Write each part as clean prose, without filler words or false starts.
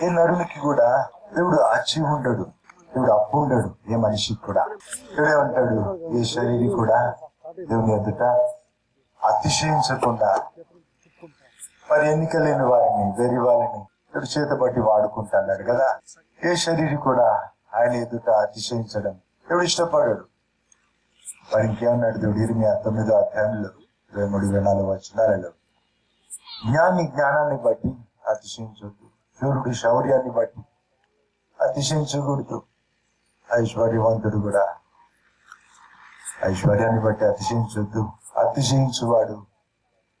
ఏ నరునికి కూడా దేవుడు అచ్చి ఉండడు, దేవుడు అప్పు ఉండడు ఏ మనిషికి కూడా. దేవుడే ఉంటాడు ఏ శరీరం కూడా దేవుని ఎదుట అతిశయించకుండా మరి ఎన్నిక లేని వారిని వెరి వారిని దేవుడు చేత బట్టి వాడుకుంటున్నాడు కదా. ఏ శరీరం కూడా ఆయన ఎదుట అతిశయించడం దేవుడు ఇష్టపడాడు. మరి ఇంకేమన్నాడు దేవుడు ఇర్మియా 9వ అధ్యాయంలో 23-24 వచనాలలో, జ్ఞానాన్ని బట్టి అతిశయించొద్దు, శూరుడి శౌర్యాన్ని బట్టి అతిశయించకూడదు. ఐశ్వర్యవంతుడు కూడా ఐశ్వర్యాన్ని బట్టి అతిశయించొద్దు. అతిశయించువాడు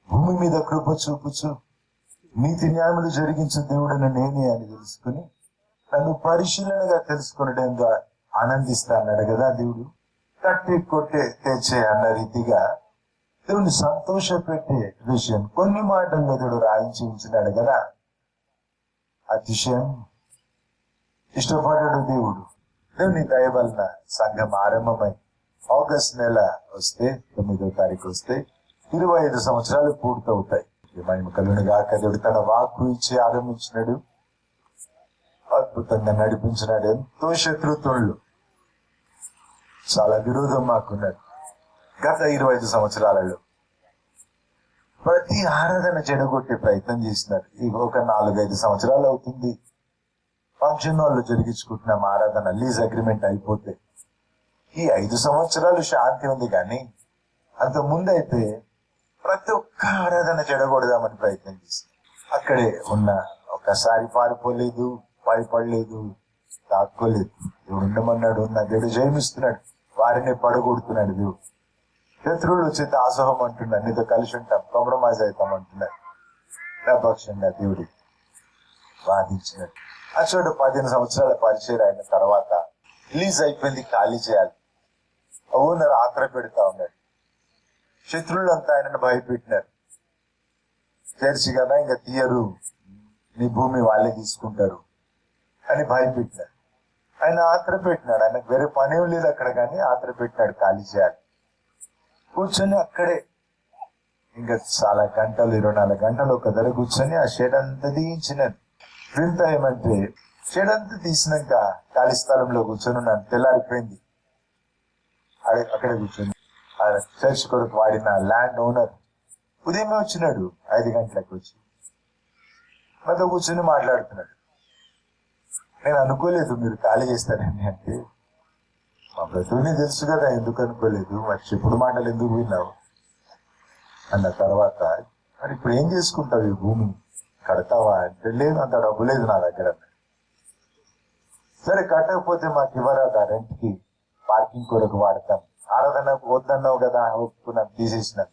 భూమి మీద కృప చూపుచు నీతి న్యాయములు జరిగించు దేవుడని నేనే అని తెలుసుకుని నన్ను పరిశీలనగా తెలుసుకునడం ద్వారా ఆనందిస్తా అన్నాడు కదా దేవుడు. కట్టి కొట్టే తెచ్చే అన్న రీతిగా దేవుని సంతోష పెట్టే విషయం కొన్ని మాటల్లో దేవుడు రాయించి ఉంచినాడు కదా. అతిశయం ఇష్టపడ్డాడు దేవుడు. దేవుని దయ వలన సంఘం ఆరంభమై ఆగస్ట్ నెల వస్తే 9వ తారీఖు వస్తే 25 సంవత్సరాలు పూర్తవుతాయి. మహిమ కలుగును గాక. దేవుడు తన వాక్కు ఇచ్చి ఆరంభించినాడు, అద్భుతంగా నడిపించినాడు. ఎంతో శత్రుత్వంలో చాలా విరోధం మాకున్నది. గత 25 సంవత్సరాలలో ప్రతి ఆరాధన చెడగొట్టే ప్రయత్నం చేసినారు. ఇక ఒక 4-5 సంవత్సరాలు అవుతుంది ఫంక్షన్ హాల్లో జరిగించుకుంటున్నాం ఆరాధన. లీజ్ అగ్రిమెంట్ అయిపోతే ఈ 5 సంవత్సరాలు శాంతి ఉంది. కానీ అంత ముందైతే ప్రతి ఒక్క ఆరాధన చెడగొడదామని ప్రయత్నం చేసి అక్కడే ఉన్న ఒక్కసారి పారిపోలేదు, భయపడలేదు, దాక్కోలేదు. దేవుడు ఉండమన్నాడు, ఉన్న దేవుడు జయమిస్తున్నాడు, వారిని పడగొడుతున్నాడు. దేవుడు శత్రువులు వచ్చి దాసోహం అంటున్నాడు, నీతో కలిసి ఉంటాం, కాంప్రమైజ్ అవుతాం అంటున్నాడు. నిరపక్షంగా దేవుడి వాదించినట్టు. ఆ చోట 15 సంవత్సరాల పరిచయం అయిన తర్వాత రిలీజ్ అయిపోయింది, ఖాళీ చేయాలి. ఓనర్ ఆత్ర పెడతా ఉన్నాడు. శత్రువులంతా ఆయనను భయపెట్టినారు. చర్చి కదా ఇంకా తీయరు, నీ భూమి వాళ్ళే తీసుకుంటారు అని భయపెట్టినారు. ఆయన ఆత్ర పెట్టినాడు. ఆయనకు వేరే పనేం లేదు అక్కడ, కానీ ఆత్ర పెట్టినాడు ఖాళీ చేయాలి. కూర్చొని అక్కడే ఇంకా చాలా గంటలు 24 గంటలు ఒక ధర కూర్చొని ఆ షెడ్ అంతా తీయించినాను. వింత ఏమంటే షెడ్ అంతా తీసినాక ఖాళీ స్థలంలో కూర్చొని ఉన్నాను. తెల్లారిపోయింది. అక్కడే కూర్చొని ఆ చర్చ్ కొరకు వాడిన ల్యాండ్ ఓనర్ ఉదయమే వచ్చినాడు, 5 గంటలకు వచ్చి మాతో కూర్చొని మాట్లాడుతున్నాడు. నేను అనుకోలేదు మీరు ఖాళీ చేస్తారని. అంటే మా బ్రతుకుని తెలుసు కదా, ఎందుకు అనుకోలేదు, మరి చెప్పుడు మాటలు ఎందుకు విన్నావు అన్న తర్వాత, మరి ఇప్పుడు ఏం చేసుకుంటావు, ఈ భూమి కడతావా అంటే, లేదు అంత డబ్బు లేదు నా దగ్గర. సరే కట్టకపోతే మాకు ఇవ్వరాదా, రెంట్కి పార్కింగ్ కొరకు వాడతాం. ఆరాధన వద్దన్నావు కదా, ఒప్పుకున్నాం, తీసేసినాను.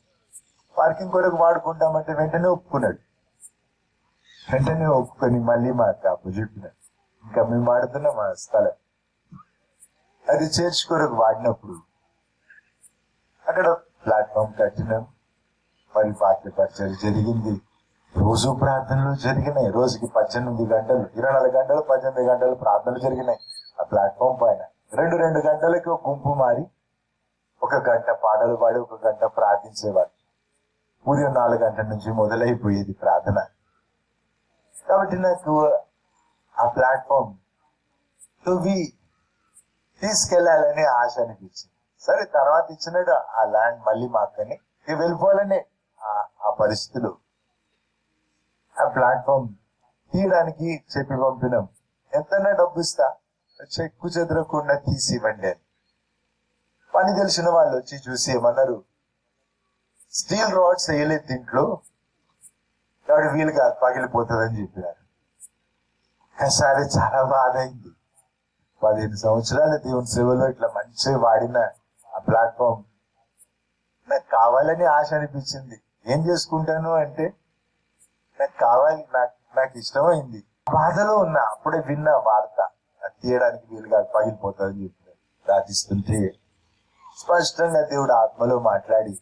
పార్కింగ్ కొరకు వాడుకుంటామంటే వెంటనే ఒప్పుకున్నాడు. వెంటనే ఒప్పుకొని మళ్ళీ మాకు అప్పు చెప్పినాడు, ఇంకా మేము వాడుతున్నాం మా స్థలం. అది చర్చ్ కొరకు వాడినప్పుడు అక్కడ ప్లాట్ఫామ్ కట్టినాం. మరి పార్టీ పరిచయం జరిగింది, రోజు ప్రార్థనలు జరిగినాయి. రోజుకి 18 గంటలు, 24 గంటలు, 18 గంటలు ప్రార్థనలు జరిగినాయి ఆ ప్లాట్ఫామ్ పైన. 2 గంటలకి ఒక గుంపు మారి 1 గంట పాటలు పాడి 1 గంట ప్రార్థించేవారు. ఉదయం 4 గంటల నుంచి మొదలైపోయేది ప్రార్థన. కాబట్టి నాకు ఆ ప్లాట్ఫామ్ తవ్వి తీసుకెళ్లాలనే ఆశ అనిపించింది. సరే తర్వాత ఇచ్చినాడు ఆ ల్యాండ్ మళ్ళీ మాకని వెళ్ళిపోవాలనే ఆ పరిస్థితులు. ఆ ప్లాట్ఫామ్ తీయడానికి చెప్పి పంపినాం. ఎంతైనా డబ్బు ఇస్తా, చెక్కు చెదరకుండా తీసి ఇవ్వండి అని. పని తెలిసిన వాళ్ళు వచ్చి చూసి ఏమన్నారు, స్టీల్ రాడ్స్ వేయలేదు దీంట్లో, కాబట్టి వీలుగా పగిలిపోతుందని చెప్పినారు. ఒకసారి చాలా బాధ అయింది. 15 సంవత్సరాల దేవుని సేవలో ఇట్లా మంచిగా వాడిన ఆ ప్లాట్ఫామ్ నాకు కావాలని ఆశ అనిపించింది. ఏం చేసుకుంటాను అంటే నాకు కావాలి, నాకు ఇష్టమైంది. బాధలో ఉన్నా అప్పుడే విన్న వార్త, అది తీయడానికి వీలుగా పగిలిపోతుందని చెప్పి ప్రార్థిస్తుంటే స్పష్టంగా దేవుడు ఆత్మలో మాట్లాడి,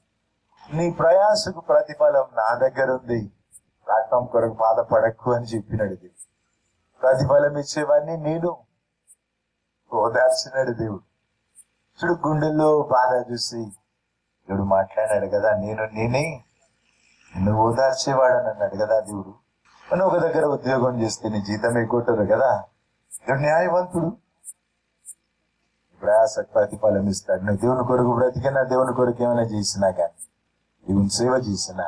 నీ ప్రయాసకు ప్రతిఫలం నా దగ్గర ఉంది, ప్లాట్ఫామ్ కొరకు బాధపడకు అని చెప్పినాడు. ప్రతిఫలం ఇచ్చేవాడిని నేను, ఓదార్చినాడు దేవుడు. చూడు గుండెల్లో బాధ చూసి దేవుడు మాట్లాడాడు కదా, నేనే నిన్ను ఓదార్చేవాడని అన్నాడు కదా దేవుడు. మనం ఒక దగ్గర ఉద్యోగం చేస్తే నీ జీతం కొట్టరు కదా, దేవుడు న్యాయవంతుడు, ప్రయాసకు ప్రతిఫలం ఇస్తాడు. నువ్వు దేవుని కొరకు బ్రతికినా, దేవుని కొరకు ఏమైనా చేసినా కానీ, దేవుని సేవ చేసినా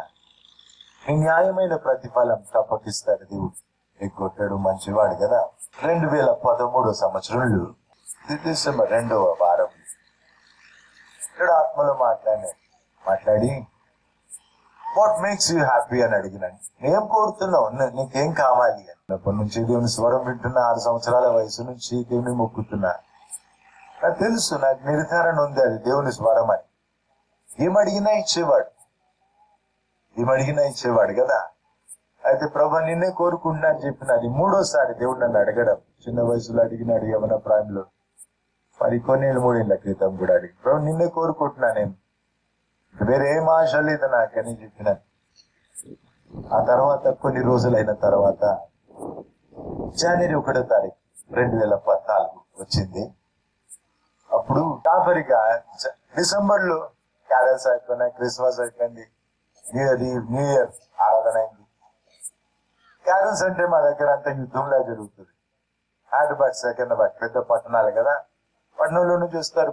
నీ న్యాయమైన ప్రతిఫలం తప్పకిస్తాడు దేవుడు. ఎగ్గొట్టాడు, మంచివాడు కదా. 2013 సంవత్సరంలో డిసెంబర్ 2వ వారం ఇక్కడ ఆత్మలో మాట్లాడి వాట్ మేక్స్ యూ హ్యాపీ అని అడిగినాను. ఏం కోరుతున్నావు, నీకేం కావాలి అని. అప్పటి నుంచి దేవుని స్వరం వింటున్నా, 6 సంవత్సరాల వయసు నుంచి దేవుని మొక్కుతున్నా. నాకు తెలుసు, నాకు నిర్ధారణ ఉంది అది దేవుని స్వరం అని. ఏమడిగినా ఇచ్చేవాడు కదా. అయితే ప్రభు నిన్నే కోరుకుంటున్నా అని చెప్పిన అది 3వసారి దేవుడు నన్ను అడగడం. చిన్న వయసులో అడిగినాడు, యవన ప్రాయంలో, మరి కొన్నేళ్ళు 3 ఏళ్ల క్రితం కూడా అడిగి, ప్రభు నిన్నే కోరుకుంటున్నా, నేను వేరే ఏం ఆశ లేదు నాకని చెప్పిన. ఆ తర్వాత కొన్ని రోజులైన తర్వాత జనవరి 1వ తారీఖు 2014 వచ్చింది. అప్పుడు టాపరిగా డిసెంబర్ లో K.D.S అయిపోయినాయి, క్రిస్మస్ అయిపోయింది, న్యూ ఇయర్ ఆరాధన అయింది. K.D.S అంటే మా దగ్గర అంతా యుద్ధంలా జరుగుతుంది. హైదరాబాద్, సికింద్రాబాద్ పెద్ద పట్టణాలు కదా. పట్టణంలో నుంచి వస్తారు,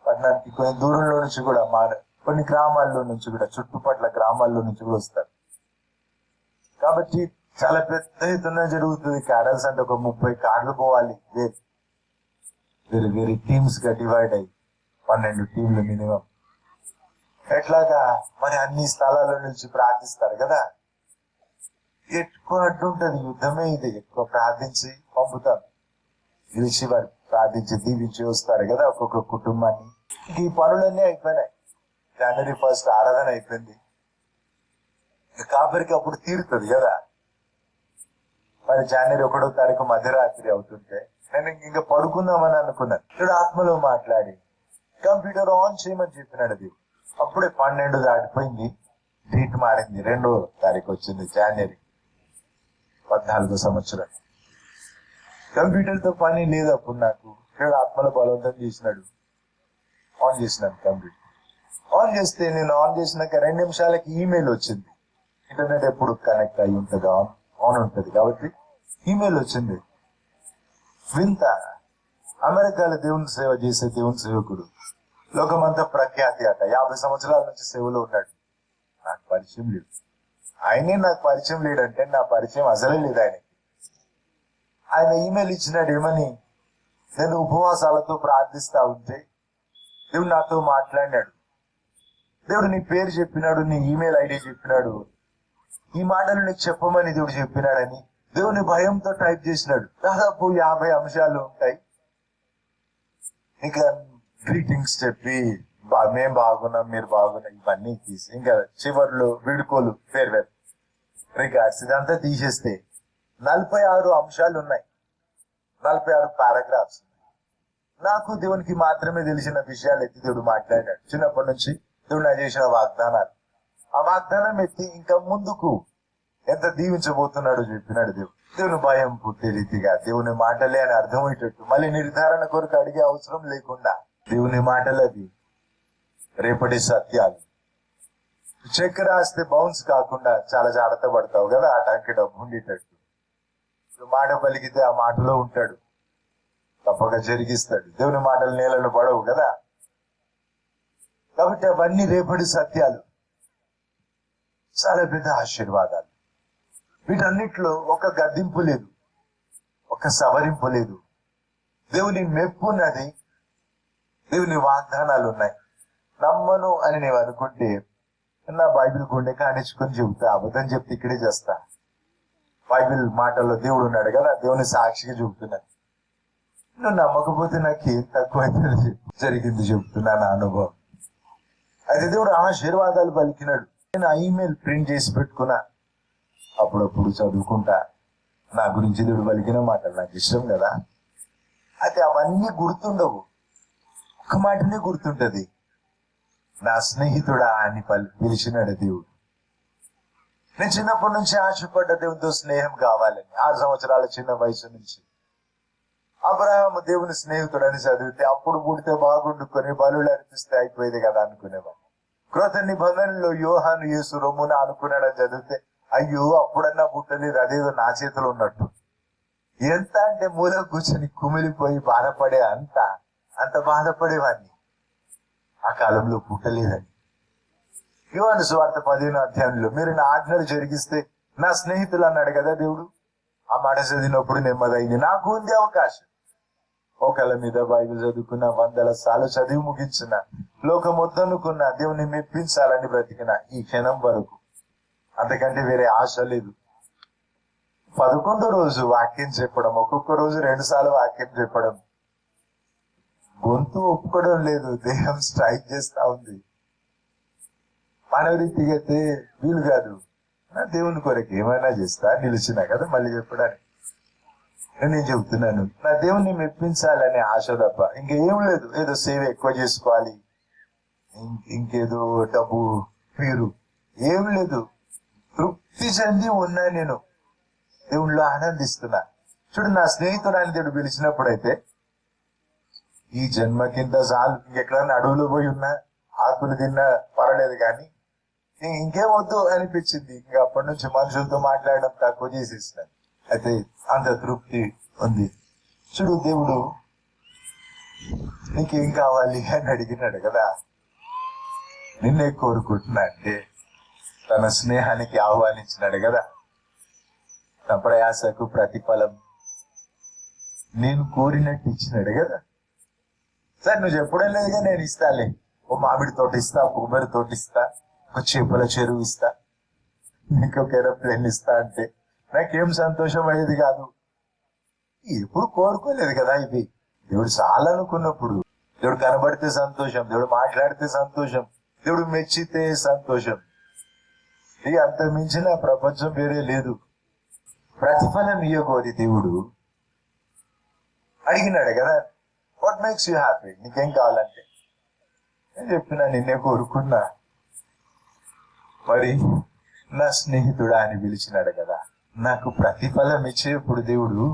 పట్టణానికి కొంచెం దూరంలో నుంచి కూడా, కొన్ని గ్రామాల్లో నుంచి కూడా, చుట్టుపట్ల గ్రామాల్లో నుంచి కూడా వస్తారు. కాబట్టి చాలా పెద్ద ఎత్తున జరుగుతుంది. K.D.S అంటే ఒక 30 కార్లు పోవాలి. వేరే టీమ్స్ గా డివైడ్ అయ్యి 12 టీంలు మినిమం. ఎట్లాగా మరి అన్ని స్థలాల నుంచి ప్రార్థిస్తారు కదా. ఎక్కువ అడ్డుంటది, యుద్ధమే ఇది. ఎక్కువ ప్రార్థించి పంపుతాం, పిలిచి వారు ప్రార్థించి దీవించి వస్తారు కదా ఒక్కొక్క కుటుంబాన్ని. ఈ పనులన్నీ అయిపోయినాయి. జనవరి 1 ఆరాధన అయిపోయింది. కాపరికి అప్పుడు తీరుతుంది కదా. మరి జనవరి 1వ తారీఖు మధ్యరాత్రి అవుతుంటే నేను ఇంకా పడుకుందామని అనుకున్నాను. ఇక్కడ ఆత్మలో మాట్లాడి కంప్యూటర్ ఆన్ చేయమని చెప్పినాడు. అది అప్పుడే 12 దాటిపోయింది. డేట్ మారింది, 2వ తారీఖు వచ్చింది, జనవరి 14 సంవత్సరం. కంప్యూటర్ తో పని లేదు అప్పుడు నాకు. ఇక్కడ ఆత్మలో బలవంతం చేసినాడు. ఆన్ చేసినాను కంప్యూటర్. ఆన్ చేస్తే నేను ఆన్ చేసినాక 2 నిమిషాలకి ఈమెయిల్ వచ్చింది. ఇంటర్నెట్ ఎప్పుడు కనెక్ట్ అయి ఉంటుంది, ఆన్ ఉంటుంది కాబట్టి ఈమెయిల్ వచ్చింది. వింత, అమెరికాలో దేవుని సేవ చేసే దేవుని సేవకుడు, లోకమంతా ప్రఖ్యాతి అట, 50 సంవత్సరాల నుంచి సేవలో ఉన్నాడు. నాకు పరిచయం లేదు. ఆయనే నాకు పరిచయం లేడంటే నా పరిచయం అసలే లేదు ఆయనకి. ఆయన ఈమెయిల్ ఇచ్చినాడు. ఏమని? నేను ఉపవాసాలతో ప్రార్థిస్తా ఉంటే దేవుడు నాతో మాట్లాడినాడు. దేవుడు నీ పేరు చెప్పినాడు, నీ ఈమెయిల్ ఐడి చెప్పినాడు, ఈ మాటలు నీకు చెప్పమని దేవుడు చెప్పినాడని దేవుని భయంతో టైప్ చేసినాడు. దాదాపు 50 అంశాలు ఉంటాయి. ఇంకా గ్రీటింగ్స్ చెప్పి మేం బాగున్నాం, మీరు బాగున్నాం, ఇవన్నీ తీసి ఇంకా చివర్లో వీడుకోలు, ఫేర్వెల్, రికార్డ్స్, ఇదంతా తీసేస్తే 46 అంశాలు ఉన్నాయి, 46 పారాగ్రాఫ్స్. నాకు దేవునికి మాత్రమే తెలిసిన విషయాలు ఎత్తి దేవుడు మాట్లాడాడు. చిన్నప్పటి నుంచి దేవుడు నాకు చేసిన వాగ్దానాలు, ఆ వాగ్దానం ఎత్తి ఇంకా ముందుకు ఎంత దీవించబోతున్నాడో చెప్పినాడు దేవుడు. దేవుని భయం పుట్టే రీతిగా దేవుని మాటలే అని అర్థమయ్యేటట్టు, మళ్ళీ నిర్ధారణ కొరకు అడిగే అవసరం లేకుండా దేవుని మాటలు అవి రేపటి సత్యాలు. చెక్ రాస్తే బౌన్స్ కాకుండా చాలా జాగ్రత్త పడతావు కదా, ఆ టైంకి డబ్బు ఉండేటట్టు. మాట పలికితే ఆ మాటలో ఉంటాడు, తప్పక జరిగిస్తాడు. దేవుని మాటలు నేలను పడవు కదా. కాబట్టి అవన్నీ రేపటి సత్యాలు, చాలా పెద్ద ఆశీర్వాదాలు. వీటన్నిటిలో ఒక గద్దింపు లేదు, ఒక సవరింపు లేదు. దేవుని మెప్పు ఉన్నది, దేవుని వాగ్దానాలు ఉన్నాయి. నమ్మను అని నేను అనుకుంటే నా బైబిల్ గుండె కానించుకొని చెబుతా, అబద్ధం చెప్తే ఇక్కడే చేస్తా. బైబిల్ మాటల్లో దేవుడు ఉన్నాడు కదా, దేవుని సాక్షిగా చెబుతున్నాను. నువ్వు నమ్మకపోతే నాకు ఏం తక్కువైతే జరిగింది చెబుతున్నా నా అనుభవం. అయితే దేవుడు ఆశీర్వాదాలు పలికినాడు. నేను ఆ ఈమెయిల్ ప్రింట్ చేసి పెట్టుకున్నా, అప్పుడప్పుడు చదువుకుంటా. నా గురించి దేవుడు పలికిన మాటలు నాకు ఇష్టం కదా. అయితే అవన్నీ గుర్తుండవు, ఒక మాటనే గుర్తుంటది, నా స్నేహితుడా అని పిలిచినాడు దేవుడు. నేను చిన్నప్పటి నుంచి ఆశపడ్డ దేవునితో స్నేహం కావాలని. 6 సంవత్సరాల చిన్న వయసు నుంచి అబ్రహాము దేవుని స్నేహితుడని చదివితే, అప్పుడు పుడితే బాగుండు, కొన్ని బలులు అనిపిస్తే అయిపోయేది కదా అనుకునేవాడు. క్రొత్త నిబంధనలో యోహాను యేసు రొమ్మున అనుకున్నాడని చదివితే, అయ్యో అప్పుడన్నా పుట్టలేదు, అదేదో నా చేతిలో ఉన్నట్టు. ఎంత అంటే మూల కూర్చొని కుమిలిపోయి బాధపడే అంత బాధపడేవాడిని. ఆ కాలంలో పుట్టలేదని. యోహాను సువార్త 15వ అధ్యాయంలో మీరు నా ఆజ్ఞలు జరిగిస్తే నా స్నేహితులు అన్నాడు కదా దేవుడు. ఆ మాట చదివినప్పుడు నెమ్మదైంది. నాకు ఉంది అవకాశం. ఒకళ్ళ మీద బైబిల్ చదువుకున్న, 100 సార్లు చదివి ముగించిన, లోకం వద్దనుకున్న, దేవుని మెప్పించాలని బ్రతికిన ఈ క్షణం వరకు అంతకంటే వేరే ఆశ లేదు. 11వ రోజు వాక్యం చెప్పడం, ఒక్కొక్క రోజు 2 సార్లు వాక్యం చెప్పడం. గొంతు ఒప్పుకోవడం లేదు, దేహం స్ట్రైక్ చేస్తా ఉంది. మానవరీతిగా అయితే వీలు కాదు. నా దేవుని కొరకు ఏమైనా చేస్తా, నిలిచినా కదా మళ్ళీ చెప్పడానికి. నేను చెబుతున్నాను, నా దేవుణ్ణి మెప్పించాలనే ఆశ తప్ప ఇంకేం లేదు. ఏదో సేవ ఎక్కువ చేసుకోవాలి, ఇంకేదో డబ్బు పేరు ఏం లేదు. తృప్తి చెంది ఉన్నా, నేను దేవుళ్ళో ఆనందిస్తున్నా. చూడు, నా స్నేహితుడు అని దేవుడు పిలిచినప్పుడైతే ఈ జన్మకింత చాలు, ఎక్కడన్నా అడవులు పోయి ఉన్నా, ఆకులు తిన్నా పర్వాలేదు, కానీ ఇంకేం వద్దు అనిపించింది. ఇంకా అప్పటి నుంచి మనుషులతో మాట్లాడడం తక్కువ చేసేసినాను. అయితే అంత తృప్తి ఉంది. చూడు, దేవుడు నీకేం కావాలి అని అడిగినాడు కదా. నిన్నే కోరుకుంటున్నా అంటే తన స్నేహానికి ఆహ్వానించినాడు కదా. నా ప్రయాసకు ప్రతిఫలం నేను కోరినట్టు ఇచ్చినాడు కదా. సరే, నువ్వు చెప్పడం లేదుగా, నేను ఇస్తాలే. ఓ మామిడి తోట ఇస్తా, ఒక కొబ్బరి తోట ఇస్తా, ఒక చేపల చెరువు ఇస్తా, నీకు ఒక ఏరోప్లేన్ ఇస్తా అంటే నాకేం సంతోషం అయ్యేది కాదు. ఎప్పుడు కోరుకోలేదు కదా ఇవి. దేవుడు చాలనుకున్నప్పుడు, దేవుడు కనబడితే సంతోషం, దేవుడు మాట్లాడితే సంతోషం, దేవుడు మెచ్చితే సంతోషం. ఇక అంత మించిన ప్రపంచం వేరే లేదు. ప్రతిఫలం ఇయ్యకోరి దేవుడు అడిగినాడు కదా, వాట్ మేక్స్ యూ హ్యాపీ, నీకేం కావాలంటే. నేను చెప్పినా, నిన్నే కోరుకున్నా. మరి నా స్నేహితుడా అని పిలిచినాడు కదా. నాకు ప్రతిఫలం ఇచ్చేప్పుడు దేవుడు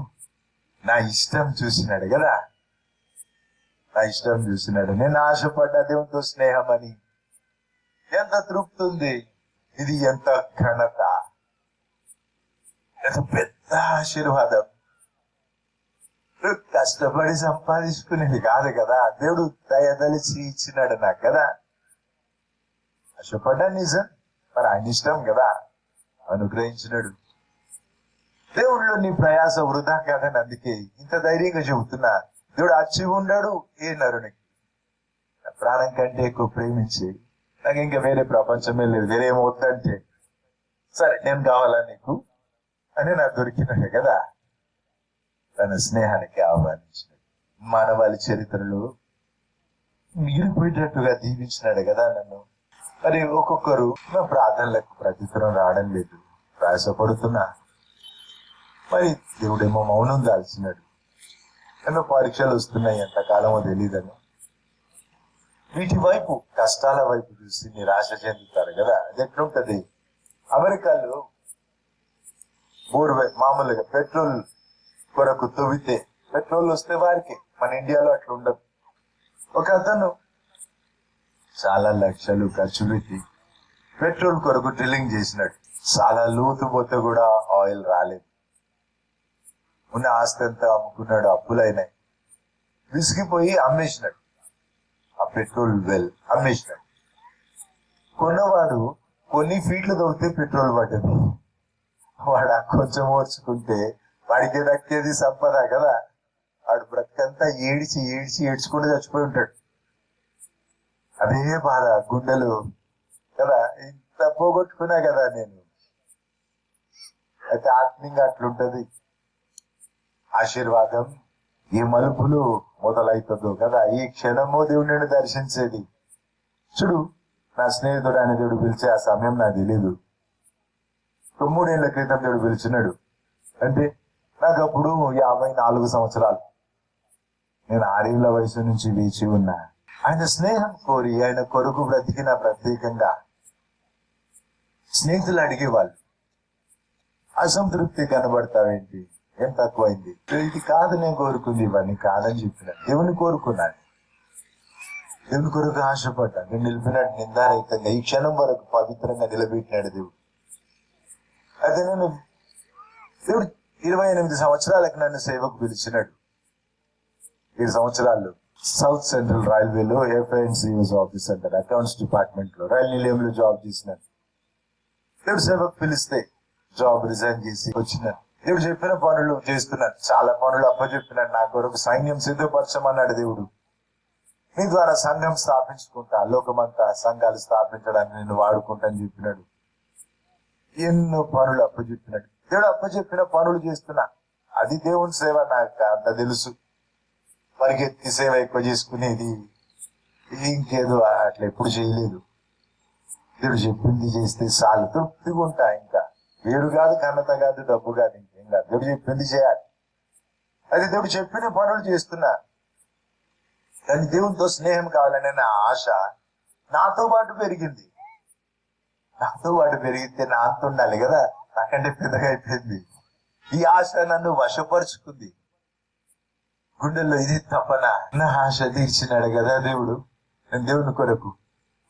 నా ఇష్టం చూసినాడు కదా. నా ఇష్టం చూసినాడు. నేను ఆశపడ్డ దేవునితో స్నేహం అని. ఎంత తృప్తి ఉంది. ఇది ఎంత ఘనత, ఎంత పెద్ద ఆశీర్వాదం. కష్టపడి సంపాదించుకునేది కాదు కదా, దేవుడు దయదలిచి ఇచ్చినాడు నాకు కదా. ఆశపడ్డా నిజం, మరి ఆయన ఇష్టం కదా, అనుగ్రహించినాడు. దేవుళ్ళు నీ ప్రయాస వృధా కాదని అందుకే ఇంత ధైర్యంగా చెబుతున్నా. దేవుడు అచ్చి ఉన్నాడు ఏ నరునికి. ప్రాణం కంటే ఎక్కువ ప్రేమించి, నాకు ఇంకా వేరే ప్రపంచమే లేదు, వేరేం వద్దంటే, సరే నేను కావాలా నీకు అని నాకు దొరికినాడు కదా. తన స్నేహానికి ఆహ్వానించినాడు. మానవాళి చరిత్రలో మిగిలిపోయేటట్టుగా దీవించినాడు కదా నన్ను. మరి ఒక్కొక్కరు నా ప్రార్థనలకు ప్రత్యుత్తరం రావడం లేదు, ప్రయాసపడుతున్నా. మరి దేవుడేమో మౌనం దాల్చినాడు. ఎన్నో పరీక్షలు వస్తున్నాయి, ఎంతకాలమో తెలియదని. వీటి వైపు, కష్టాల వైపు చూసి నిరాశ చెందుతారు కదా. అది ఎట్లుంటది? అమెరికాలో బోర్వెల్ మామూలుగా పెట్రోల్ కొరకు తవ్వితే పెట్రోల్ వస్తే వారికి, మన ఇండియాలో అట్లా ఉండదు. ఒక అతను చాలా లక్షలు ఖర్చు పెట్టి పెట్రోల్ కొరకు డ్రిల్లింగ్ చేసినాడు. చాలా లోతు పోతే కూడా ఆయిల్ రాలేదు. ఉన్న ఆస్తి అంతా అమ్ముకున్నాడు, అప్పులైనాయి. విసిగిపోయి అమ్మేసినాడు. ఆ పెట్రోల్ వెల్ అమ్మేసినాడు. కొన్నవాడు కొన్ని ఫీట్లు తవ్వితే పెట్రోల్ పడ్డది. వాడు కొంచెం ఓర్చుకుంటే వాడికి దక్కేది సంపద కదా. వాడు బ్రతికంతా ఏడ్చుకుంటూ చచ్చిపోయి ఉంటాడు. అదే బాధ గుండెలు కదా. ఇంత పోగొట్టుకున్నా కదా నేను. అయితే ఆత్మీయంగా అట్లుంటది. ఆశీర్వాదం ఏ మలుపులు మొదలవుతుందో కదా. ఈ క్షణము దేవుడిని దర్శించేది. చూడు, నా స్నేహితుడు అని దేవుడు పిలిచే ఆ సమయం నాకు తెలీదు. 9 ఏళ్ల క్రితం దేవుడు పిలిచినాడు అంటే నాకు అప్పుడు 54 సంవత్సరాలు. నేను 6 ఏళ్ల వయసు నుంచి వేచి ఉన్నా. ఆయన స్నేహం కోరి, ఆయన కొరకు బ్రతికిన. ప్రత్యేకంగా స్నేహితులు అడిగేవాళ్ళు, అసంతృప్తి కనబడతావేంటి, ఏం తక్కువైంది, ఇది కాదు నేను కోరుకుంది, ఇవన్నీ కాదని చెప్పిన. దేవుని కోరుకున్నాను, దేవుని కొరకు ఆశపడ్డా. నేను నిలిపినట్టు నిందారహితంగా ఈ క్షణం వరకు పవిత్రంగా నిలబెట్టినాడు దేవుడు. అయితే నేను దేవుడు 28 సంవత్సరాలకు నన్ను సేవకు పిలిచినాడు. 7 సంవత్సరాలు సౌత్ సెంట్రల్ రైల్వేలో ఎఫ్ఐఎన్సి ఆఫీస్ అంటారు, అకౌంట్స్ డిపార్ట్మెంట్ లో రైలు నిలయంలో జాబ్ చేసినాను. దేవుడు సేవకు పిలిస్తే జాబ్ రిజైన్ చేసి వచ్చినాను. దేవుడు చెప్పిన పనులు చేస్తున్నాను, చాలా పనులు అప్పచెప్పినాడు. నా కొరకు సైన్యం సిద్ధపరచమన్నాడు దేవుడు. నీ ద్వారా సంఘం స్థాపించుకుంటా, లోకమంతా సంఘాలు స్థాపించడానికి నేను వాడుకుంటా అని చెప్పినాడు. ఎన్నో పనులు అప్పచెప్పినాడు. దేవుడు అప్పచెప్పిన పనులు చేస్తున్నా. అది దేవుని సేవ. నాకు అంత తెలుసు. పరిగెత్తి సేవ ఎక్కువ చేసుకునేది ఇంకేదో అట్లా ఎప్పుడు చేయలేదు. దేవుడు చెప్పింది చేస్తే చాలు, తృప్తిగా ఉంటా. ఇంకా వేరు కాదు, ఘనత కాదు, డబ్బు కాదు, ఇంకేం కాదు. దేవుడు చెప్పింది చేయాలి. అది దేవుడు చెప్పిన పనులు చేస్తున్నా. కానీ దేవునితో స్నేహం కావాలనే నా ఆశ నాతో పాటు పెరిగింది. నాతో పాటు పెరిగితే నా అంత ఉండాలి కదా, నాకంటే పెద్దగా అయిపోయింది. ఈ ఆశ నన్ను వశపరుచుకుంది. గుండెల్లో ఇది తపన. నా ఆశ తీర్చినాడు కదా దేవుడు. నేను దేవుని కొరకు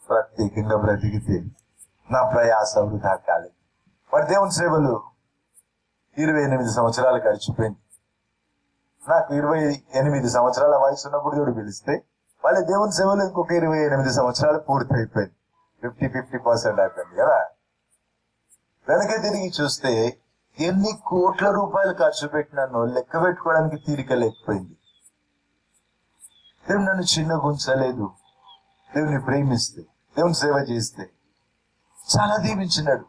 ప్రత్యేకంగా బ్రతికితే నా ప్రయాస వృధా కాలేదు. మరి దేవుని సేవలు 28 సంవత్సరాలు గడిచిపోయింది. నాకు 28 సంవత్సరాల వయసు ఉన్నప్పుడు దేవుడు పిలిస్తే మళ్ళీ దేవుని సేవలు ఇంకొక 28 సంవత్సరాలు పూర్తి అయిపోయింది. 50% అయిపోయింది కదా. వెనక తిరిగి చూస్తే ఎన్ని కోట్ల రూపాయలు ఖర్చు పెట్టినానో లెక్క పెట్టుకోవడానికి తీరిక లేకపోయింది. దేవుడు నన్ను చిన్నగా ఉంచలేదు. దేవుని ప్రేమిస్తే, దేవుని సేవ చేస్తే చాలా దీవించినాడు.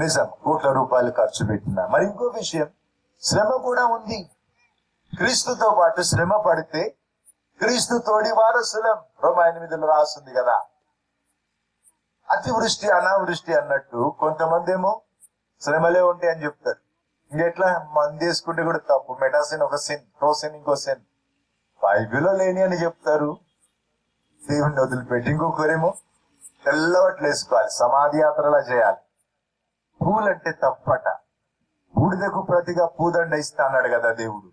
నిజం, కోట్ల రూపాయలు ఖర్చు పెట్టినా. మరి ఇంకో విషయం, శ్రమ కూడా ఉంది. క్రీస్తుతో పాటు శ్రమ పడితే క్రీస్తు తోడి వారసులం. రోమా 8లో రాస్తుంది కదా. అతివృష్టి అనావృష్టి అన్నట్టు కొంతమంది ఏమో శ్రమలే ఉంటాయి అని చెప్తారు. ఇంకెట్లా మంది వేసుకుంటే కూడా తప్పు. మెటాసిన్ ఒక సిన్, ప్రోసిన్ ఇంకో సిన్. బైబిల్లో లేని అని చెప్తారు. దేవుణ్ణి వదిలిపెట్టి ఇంకొకరేమో తెల్లవట్లు వేసుకోవాలి, సమాధి యాత్రలా చేయాలి. పూలంటే తప్పట. బూడిదకు ప్రతిగా పూదండ ఇస్తా అన్నాడు కదా దేవుడు.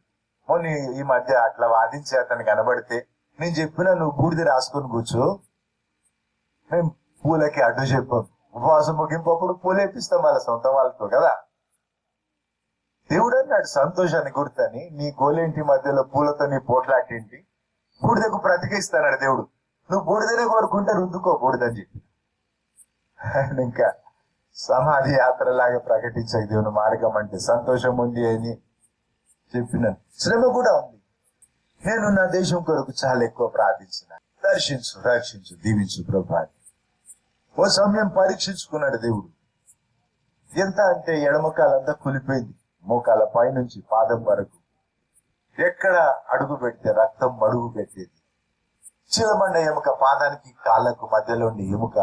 మొన్న ఈ మధ్య అట్లా వాదించే అతను కనబడితే నేను చెప్పినా నువ్వు బూడిద రాసుకొని కూర్చో, మేము పూలకి అడ్డు చెప్పాం. ఉపవాసం ముగింపప్పుడు పూలు వేపిస్తాం వాళ్ళ సొంత వాళ్ళతో కదా. దేవుడు అన్నాడు సంతోషాన్ని గుర్తని, నీ గోలేంటి మధ్యలో పూలతో నీ పోట్లాటేంటి, బూడిదకు ప్రతికిస్తాడు దేవుడు. నువ్వు బూడిదనే కోరుకుంటే రుద్దుకో బూడిదని చెప్పి ఇంకా సమాధి యాత్రలాగా ప్రకటించక దేవుని మార్గం అంటే సంతోషం ఉంది అని చెప్పినాను. శ్రమ కూడా ఉంది. నేను నా దేశం కొరకు చాలా ఎక్కువ ప్రార్థించిన. దర్శించు, రక్షించు, దీవించు ప్రభాని. ఓ సమయం పరీక్షించుకున్నాడు దేవుడు. ఎంత అంటే ఎడమకాలంతా కులిపోయింది, మోకాల పైనుంచి పాదం వరకు. ఎక్కడ అడుగు పెడితే రక్తం మడుగు పెట్టేది. చిలమండ ఎముక పాదానికి కాళ్ళకు మధ్యలో ఉండి ఎముక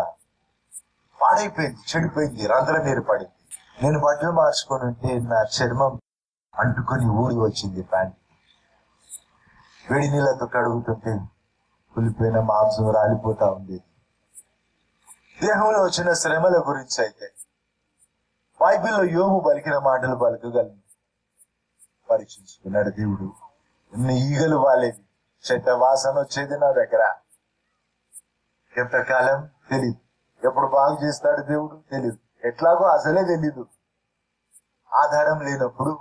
పాడైపోయింది, చెడిపోయింది, రంధ్రం ఏర్పడింది. నేను బట్టలు మార్చుకొని ఉంటే నా చర్మం అంటుకొని ఊడి వచ్చింది. ప్యాంట్ వేడి నీళ్ళతో కడుగుతుంటే కులిపోయిన మాంసం రాలిపోతా ఉండేది. దేహంలో వచ్చిన శ్రమల గురించి అయితే బైబిల్లో యోబు పలికిన మాటలు పలకగలను. పరీక్షించుకున్నాడు దేవుడు. ఎన్ని ఈగలు వాలేవి, చెత్త వాసన వచ్చేది నా దగ్గర. ఎంతకాలం తెలీదు, ఎప్పుడు బాగు చేస్తాడు దేవుడు తెలీదు, ఎట్లాగో అసలే తెలీదు. ఆధారం లేనప్పుడు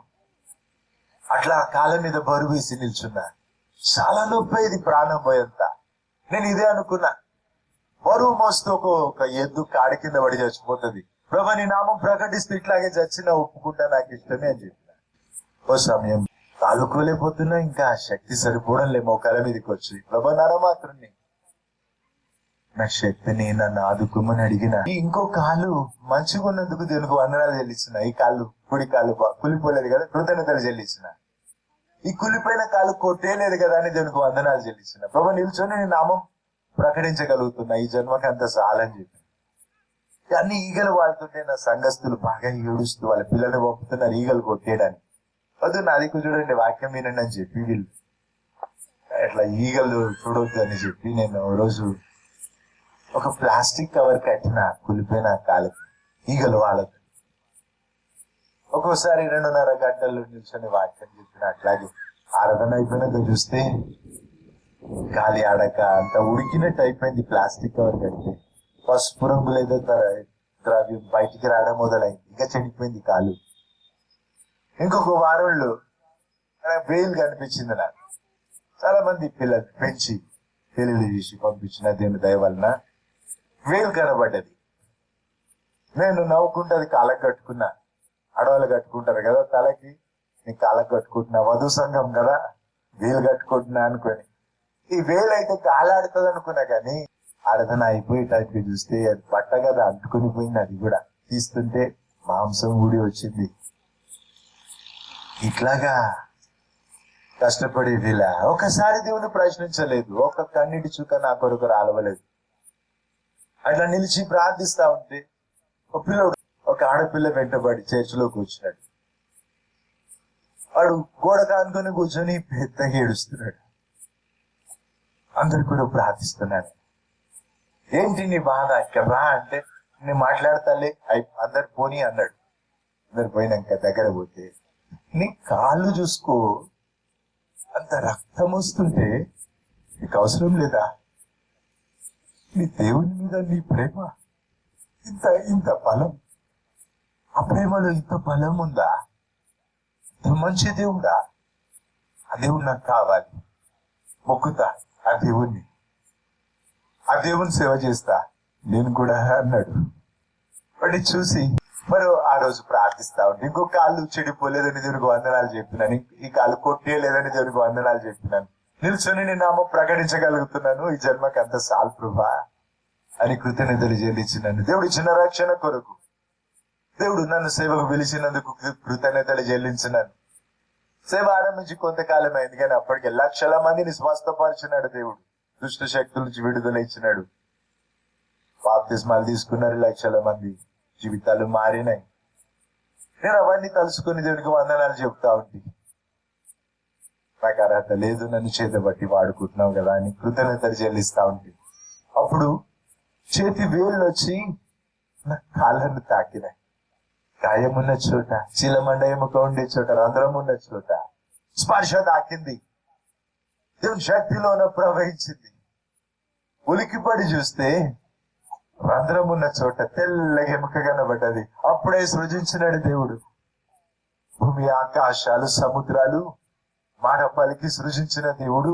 అట్లా కాళ్ళ మీద బరువు వేసి నిల్చున్నా. చాలా నొప్పేది, ప్రాణం పోయేంత. నేను ఇదే అనుకున్నా, బరువు మోస్తూ ఒక ఎద్దు కాడి కింద పడి చచ్చిపోతుంది, ప్రభా నీ నామం ప్రకటిస్తూ ఇట్లాగే చచ్చినా ఒప్పుకుంటా, నాకు ఇష్టమే అని చెప్పిన. ఓ సమయం తాలుకోలేకపోతున్నా, ఇంకా శక్తి సరిపోవడం లే, మోకాల మీదకి వచ్చి ప్రభా నరమాత్రుని నా శక్తిని నన్ను ఆదుకోమని అడిగిన. ఇంకో కాలు మంచిగా ఉన్నందుకు దేవునికి వందనాలు చెల్లించిన. ఈ కాళ్ళు కుడి కాళ్ళు కులిపోలేదు కదా, కృతజ్ఞతలు చెల్లించిన. ఈ కులిపోయిన కాలు కొట్టేలేదు కదా అని దేవునికి వందనాలు చెల్లించిన. ప్రభా నిల్చొని నీ నామం ప్రకటించగలుగుతున్నా, ఈ జన్మకి అంత చాలని చెప్పి. అన్ని ఈగలు వాళ్తుంటే నా సంఘస్థులు బాగా ఏడుస్తూ వాళ్ళ పిల్లల్ని పంపుతున్నారు ఈగలు కొట్టేయడానికి. వద్దు నా దిక్కు చూడండి, వాక్యం వినండి అని చెప్పి వీళ్ళు అట్లా ఈగలు చూడొద్దు అని చెప్పి నేను రోజు ఒక ప్లాస్టిక్ కవర్ కట్టిన కులిపోయిన కాళ్ళకి, ఈగలు వాళ్ళకి. ఒక్కోసారి 2.5 గంటలు నిల్చొని వాక్యం చెప్పిన. అట్లాగే ఆరాధన అయిపోయినాక చూస్తే గాలి ఆడక అంత ఉడికినట్టు అయిపోయింది. ప్లాస్టిక్ కవర్ కడితే పసుపు రంగులు ఏదో ద్రవ్యం బయటికి రావడం మొదలైంది. ఇంకా చెడిపోయింది కాలు. ఇంకొక వారంలో వేలు కనిపించింది నాకు. చాలా మంది పిల్లలు పెంచి పెళ్లి చేసి పంపించిన దేవుని దయ వలన వేలు కనబడ్డది. నేను నవ్వుకుంటే అది కాళ్ళకు కట్టుకున్నా. అడవులు కట్టుకుంటారు కదా తలకి, నీ కాళ్ళకు కట్టుకుంటున్నా, వధు సంఘం కదా వేలు కట్టుకుంటున్నా అనుకోని. ఈ వేలు అయితే కాలాడుతుంది అనుకున్నా, కానీ ఆరాధన అయిపోయి టైంకి చూస్తే అది బట్ట కదా అంటుకుని పోయింది. అది కూడా తీస్తుంటే మాంసం ఊడి వచ్చింది. ఇట్లాగా కష్టపడి వీళ్ళ ఒకసారి దేవుని ప్రశ్నించలేదు. ఒక కన్నీటి చుక్క నా కొరకు రాలవలేదు. అట్లా నిలిచి ప్రార్థిస్తా ఉంటే ఒక పిల్లడు, ఒక ఆడపిల్ల వెంటబడి చర్చిలోకి వచ్చినాడు. వాడు గోడ కానుకొని కూర్చొని పెద్దగా ఏడుస్తున్నాడు. అందరు కూడా ప్రార్థిస్తున్నాడు. ఏంటి నీ బాధ, ఇక్కడ రా అంటే నేను మాట్లాడతాలే, అందరు పోనీ అన్నాడు. అందరు పోయినాక దగ్గర పోతే, నీ కాళ్ళు చూసుకో, అంత రక్తం వస్తుంటే నీకు అవసరం లేదా? నీ దేవుని మీద నీ ప్రేమ ఇంత బలం, ఆ ప్రేమలో ఇంత బలం ఉందా? ఇంత మంచి దేవుడా? ఆ దేవుడు నాకు కావాలి, మొక్కుతా ఆ దేవుణ్ణి, ఆ దేవుని సేవ చేస్తా నేను కూడా అన్నాడు. వాడిని చూసి మరి ఆ రోజు ప్రార్థిస్తా ఉంటే, ఇంకో కాళ్ళు చెడిపోలేదని దేవునికి వందనాలు చెప్పినాను, ఈ కాళ్ళు కొట్టేయలేదని దేవునికి వందనాలు చెప్పినాను, నిల్చొని నీ నామం ప్రకటించగలుగుతున్నాను, ఈ జన్మకి అంత సాల్ ప్రభా అని కృతజ్ఞతలు చెల్లించినాను. దేవుడు ఇచ్చిన రక్షణ కొరకు, దేవుడు నన్ను సేవకు పిలిచినందుకు కృతజ్ఞతలు చెల్లించినాను. సేవ ఆరంభించి కొంతకాలం అయింది, కానీ అప్పటికే లక్షల మందిని స్వస్థపరిచినాడు దేవుడు. దుష్ట శక్తుల నుంచి విడుదల ఇచ్చినాడు. బాప్తిస్మాలు తీసుకున్నారు లక్షల మంది, జీవితాలు మారినాయి. నేను అవన్నీ తలుసుకుని దేవునికి వందనాలు చెప్తా ఉంటే, నాకు అర్హత లేదు, నన్ను చేతబట్టి వాడుకుంటున్నావు కదా అని కృతజ్ఞతలు చెల్లిస్తా ఉంటే, అప్పుడు చేతి వేళ్ళు వచ్చి నా కాళ్ళను తాకినాయి. గాయమున్న చోట, చీలమండ ఎముక ఉండే చోట, రంధ్రం ఉన్న చోట స్పర్శ తాకింది. దేవుని శక్తిలోన ప్రవహించింది. ఉలికిపడి చూస్తే రంధ్రం ఉన్న చోట తెల్లగా ఎముక కనబడ్డది. అప్పుడే సృజించినాడు దేవుడు. భూమి ఆకాశాలు సముద్రాలు మాట పలికి సృజించిన దేవుడు,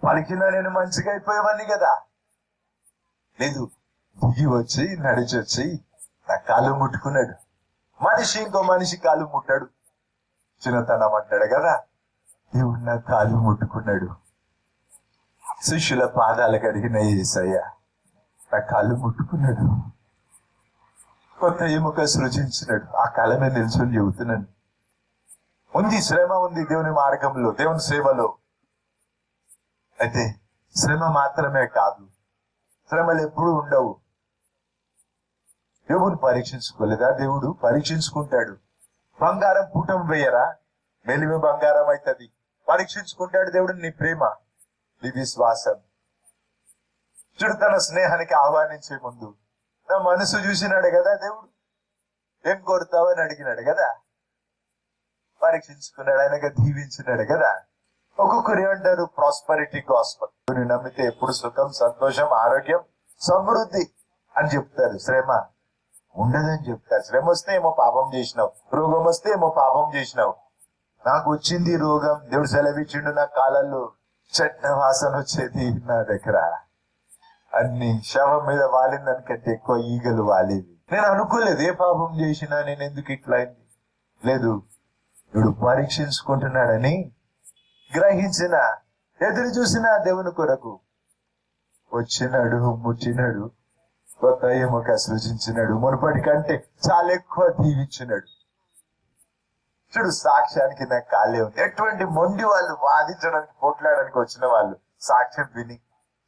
పలికినా నేను మంచిగా అయిపోయేవాడిని కదా. లేదు, దిగి వచ్చి నడిచి వచ్చి నా కాలు ముట్టుకున్నాడు. మనిషి ఇంకో మనిషి కాలు ముట్టాడు, చిన్నతనం అంటాడు కదా. దేవుడు నా కాలు ముట్టుకున్నాడు. శిష్యుల పాదాలు కడిగిన యేసయ్య నా కాళ్ళు ముట్టుకున్నాడు. కొత్త ఎముక సృజించినాడు. ఆ కాళ్ళ మీద నిల్చొని చెబుతున్నాను. ఉంది శ్రమ, ఉంది దేవుని మార్గంలో, దేవుని సేవలో. అయితే శ్రమ మాత్రమే కాదు, శ్రమలు ఎప్పుడు ఉండవు. దేవుని పరీక్షించుకోలేదా? దేవుడు పరీక్షించుకుంటాడు. బంగారం పుటం వేయరా, మెలిమి బంగారం అవుతుంది. పరీక్షించుకుంటాడు దేవుడు నీ ప్రేమ, నీ విశ్వాసం. చూడు, తన స్నేహానికి ఆహ్వానించే ముందు నా మనసు చూసినాడు కదా దేవుడు. ఏం కొడతావు అని అడిగినాడు కదా, పరీక్షించుకున్నాడు, ఆయనగా దీవించినాడు కదా. ఒక్కొక్కరు ఏమంటారు? Prosperity gospel. నువ్వు నమ్మితే ఎప్పుడు సుఖం, సంతోషం, ఆరోగ్యం, సమృద్ధి అని చెప్తారు. శ్రమ ఉండదని చెప్తారు. శ్రమ వస్తే ఏమో పాపం చేసినావు, రోగం వస్తే ఏమో పాపం చేసినావు. నాకు వచ్చింది రోగం, దేవుడు సెలవిచ్చిండు, నా కాళ్ళల్లో చెడ్డ వాసన వచ్చేది, నా దగ్గర అన్ని శవం మీద వాలిందానికంటే ఎక్కువ ఈగలు వాలేవి. నేను అనుకోలేదు ఏ పాపం చేసినా, నేను ఎందుకు ఇట్లా అయింది. లేదు, ఇప్పుడు పరీక్షించుకుంటున్నాడని గ్రహించిన, ఎదురు చూసిన దేవుని కొరకు వచ్చినాడు, ముట్టినాడు, కొత్త ఎముక సృజించినాడు, మునుపటి కంటే చాలా ఎక్కువ దీవించినాడు. చూడు, సాక్ష్యానికి నాకు కాలే ఉంది. ఎటువంటి మొండి వాళ్ళు, వాదించడానికి, పోట్లాడడానికి వచ్చిన వాళ్ళు సాక్ష్యం విని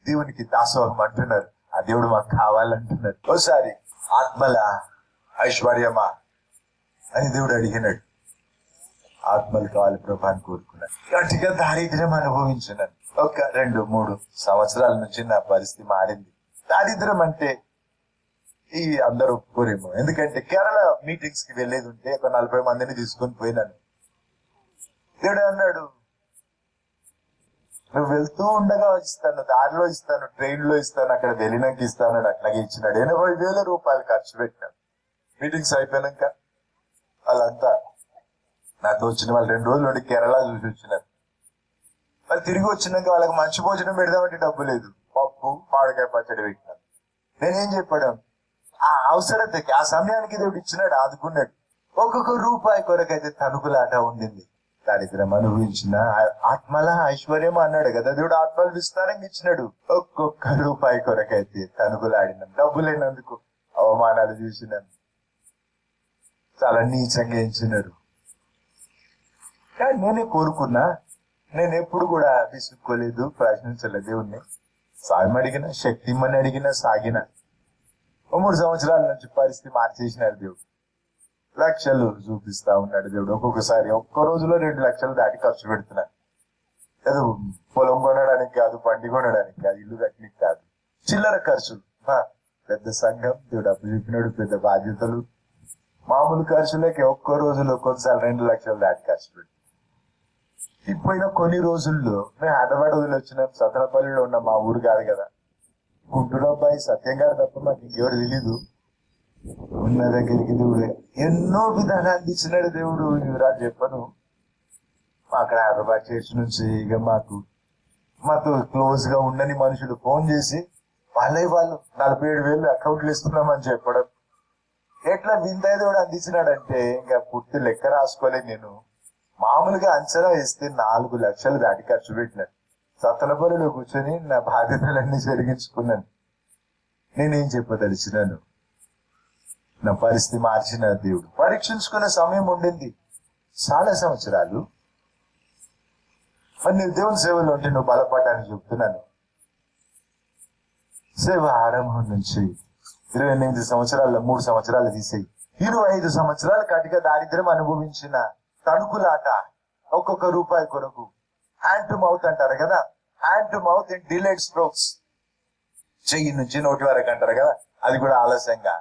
దేవునికి దాసోహం అంటున్నారు. ఆ దేవుడు మాకు కావాలంటున్నారు. ఒకసారి ఆత్మల ఐశ్వర్యమా అని దేవుడు అడిగినాడు. ఆత్మలు కావాలి ప్రభా అని కోరుకున్నాను. గట్టిగా దారిద్ర్యం అనుభవించినాను. 1, 2, 3 సంవత్సరాల నుంచి నా పరిస్థితి మారింది. దారిద్ర్యం అంటే ఈ అందరూ ఒప్పుకోరేమో, ఎందుకంటే కేరళ మీటింగ్స్ కి వెళ్ళేది ఉంటే ఒక 40 మందిని తీసుకొని పోయినాను. దేవుడు అన్నాడు, నువ్వు వెళ్తూ ఉండగా ఇస్తాను, దారిలో ఇస్తాను, ట్రైన్ లో ఇస్తాను, అక్కడ వెళ్ళినాక ఇస్తాను. అట్లాగే ఇచ్చినాడు. 80,000 రూపాయలు ఖర్చు పెట్టాను. మీటింగ్స్ అయిపోయినాక వాళ్ళంతా నాతో వచ్చిన వాళ్ళు 2 రోజులు నుండి కేరళ చూసి వచ్చినారు. మరి తిరిగి వచ్చినాక వాళ్ళకి మంచి భోజనం పెడదామంటే డబ్బు లేదు. పప్పు మామిడికాయ పచ్చడి పెట్టినాను. నేనేం చెప్పాడు, ఆ అవసరతకి ఆ సమయానికి దేవుడు ఇచ్చినాడు, ఆదుకున్నాడు. ఒక్కొక్క రూపాయి కొరకైతే తణుకులాట ఉండింది. దారిద్రం అనుభవించిన ఆత్మల ఐశ్వర్యం అన్నాడు కదా దేవుడు, ఆత్మలు విస్తారంగా ఇచ్చినాడు. ఒక్కొక్క రూపాయి కొరకైతే తణుకులాడినాం. డబ్బు లేనందుకు అవమానాలు చూసినాను, చాలా నీచంగా ఎంచినారు. కానీ నేనే కోరుకున్నా, నేను ఎప్పుడు కూడా విసుక్కోలేదు, ప్రశ్నించలేదు దేవుణ్ణి. సాయం అడిగిన, శక్తి ఇమ్మని అడిగిన, సాగిన. 3 సంవత్సరాల నుంచి పరిస్థితి మార్చేసినాడు దేవుడు. లక్షలు చూపిస్తా ఉన్నాడు దేవుడు. ఒక్కొక్కసారి ఒక్క రోజులో 2 లక్షలు దాటి ఖర్చు పెడుతున్నాను. ఏదో పొలం కొనడానికి కాదు, బండి కొనడానికి కాదు, ఇల్లు కట్టడానికి కాదు, చిల్లర ఖర్చులు. పెద్ద సంఘం, దేవుడు అప్పు చెప్పినాడు, పెద్ద బాధ్యతలు. మామూలు ఖర్చులకి ఒక్క రోజులో కొన్నిసార్లు 2 లక్షలు దాటి ఖర్చు పెడుతున్నాం. పోయిన కొన్ని రోజుల్లో మేము హైదరాబాద్ వదిలి వచ్చినాం. సతనపల్లిలో ఉన్న మా ఊరు కాదు కదా, గుంటూరు అబ్బాయి సత్యం గారు తప్ప మాకు ఇంకెవరు తెలీదు. ఉన్న దగ్గరికి దేవుడు ఎన్నో విధానాలు అందించినాడు దేవుడు. వివరాలు చెప్పను. అక్కడ హైదరాబాద్ చర్చ్ నుంచి ఇక మాతో క్లోజ్ గా ఉండని మనుషులు ఫోన్ చేసి వాళ్ళు 47,000 అకౌంట్లు ఇస్తున్నామని చెప్పడం. ఎట్లా వింత దేవుడు అందించినాడంటే ఇంకా పూర్తి లెక్క రాసుకోలేదు. నేను మామూలుగా అంచనా వేస్తే 4 లక్షలు దాటి ఖర్చు పెట్టినాను. సత్తనపల్లిలో కూర్చొని నా బాధ్యతలన్నీ జరిగించుకున్నాను. నేనేం చెప్పదలిచినాను, నా పరిస్థితి మార్చిన దేవుడు. పరీక్షించుకునే సమయం ఉండింది చాలా సంవత్సరాలు. మరి నువ్వు దేవుని సేవలో ఉంటే నువ్వు బలపడ్డానికి చెప్తున్నాను. సేవ ఆరంభం నుంచి 28 సంవత్సరాల్లో 3 సంవత్సరాలు తీసేయి, 25 సంవత్సరాలు కటిగా దారిద్ర్యం అనుభవించిన తణుకులాట. ఒక్కొక్క రూపాయి కొరకు హ్యాండ్ టు మౌత్ అంటారు కదా, hand to mouth in delayed strokes. చెయ్యి నుంచి నోటి వరకు అంటారు కదా, అది కూడా ఆలస్యంగా.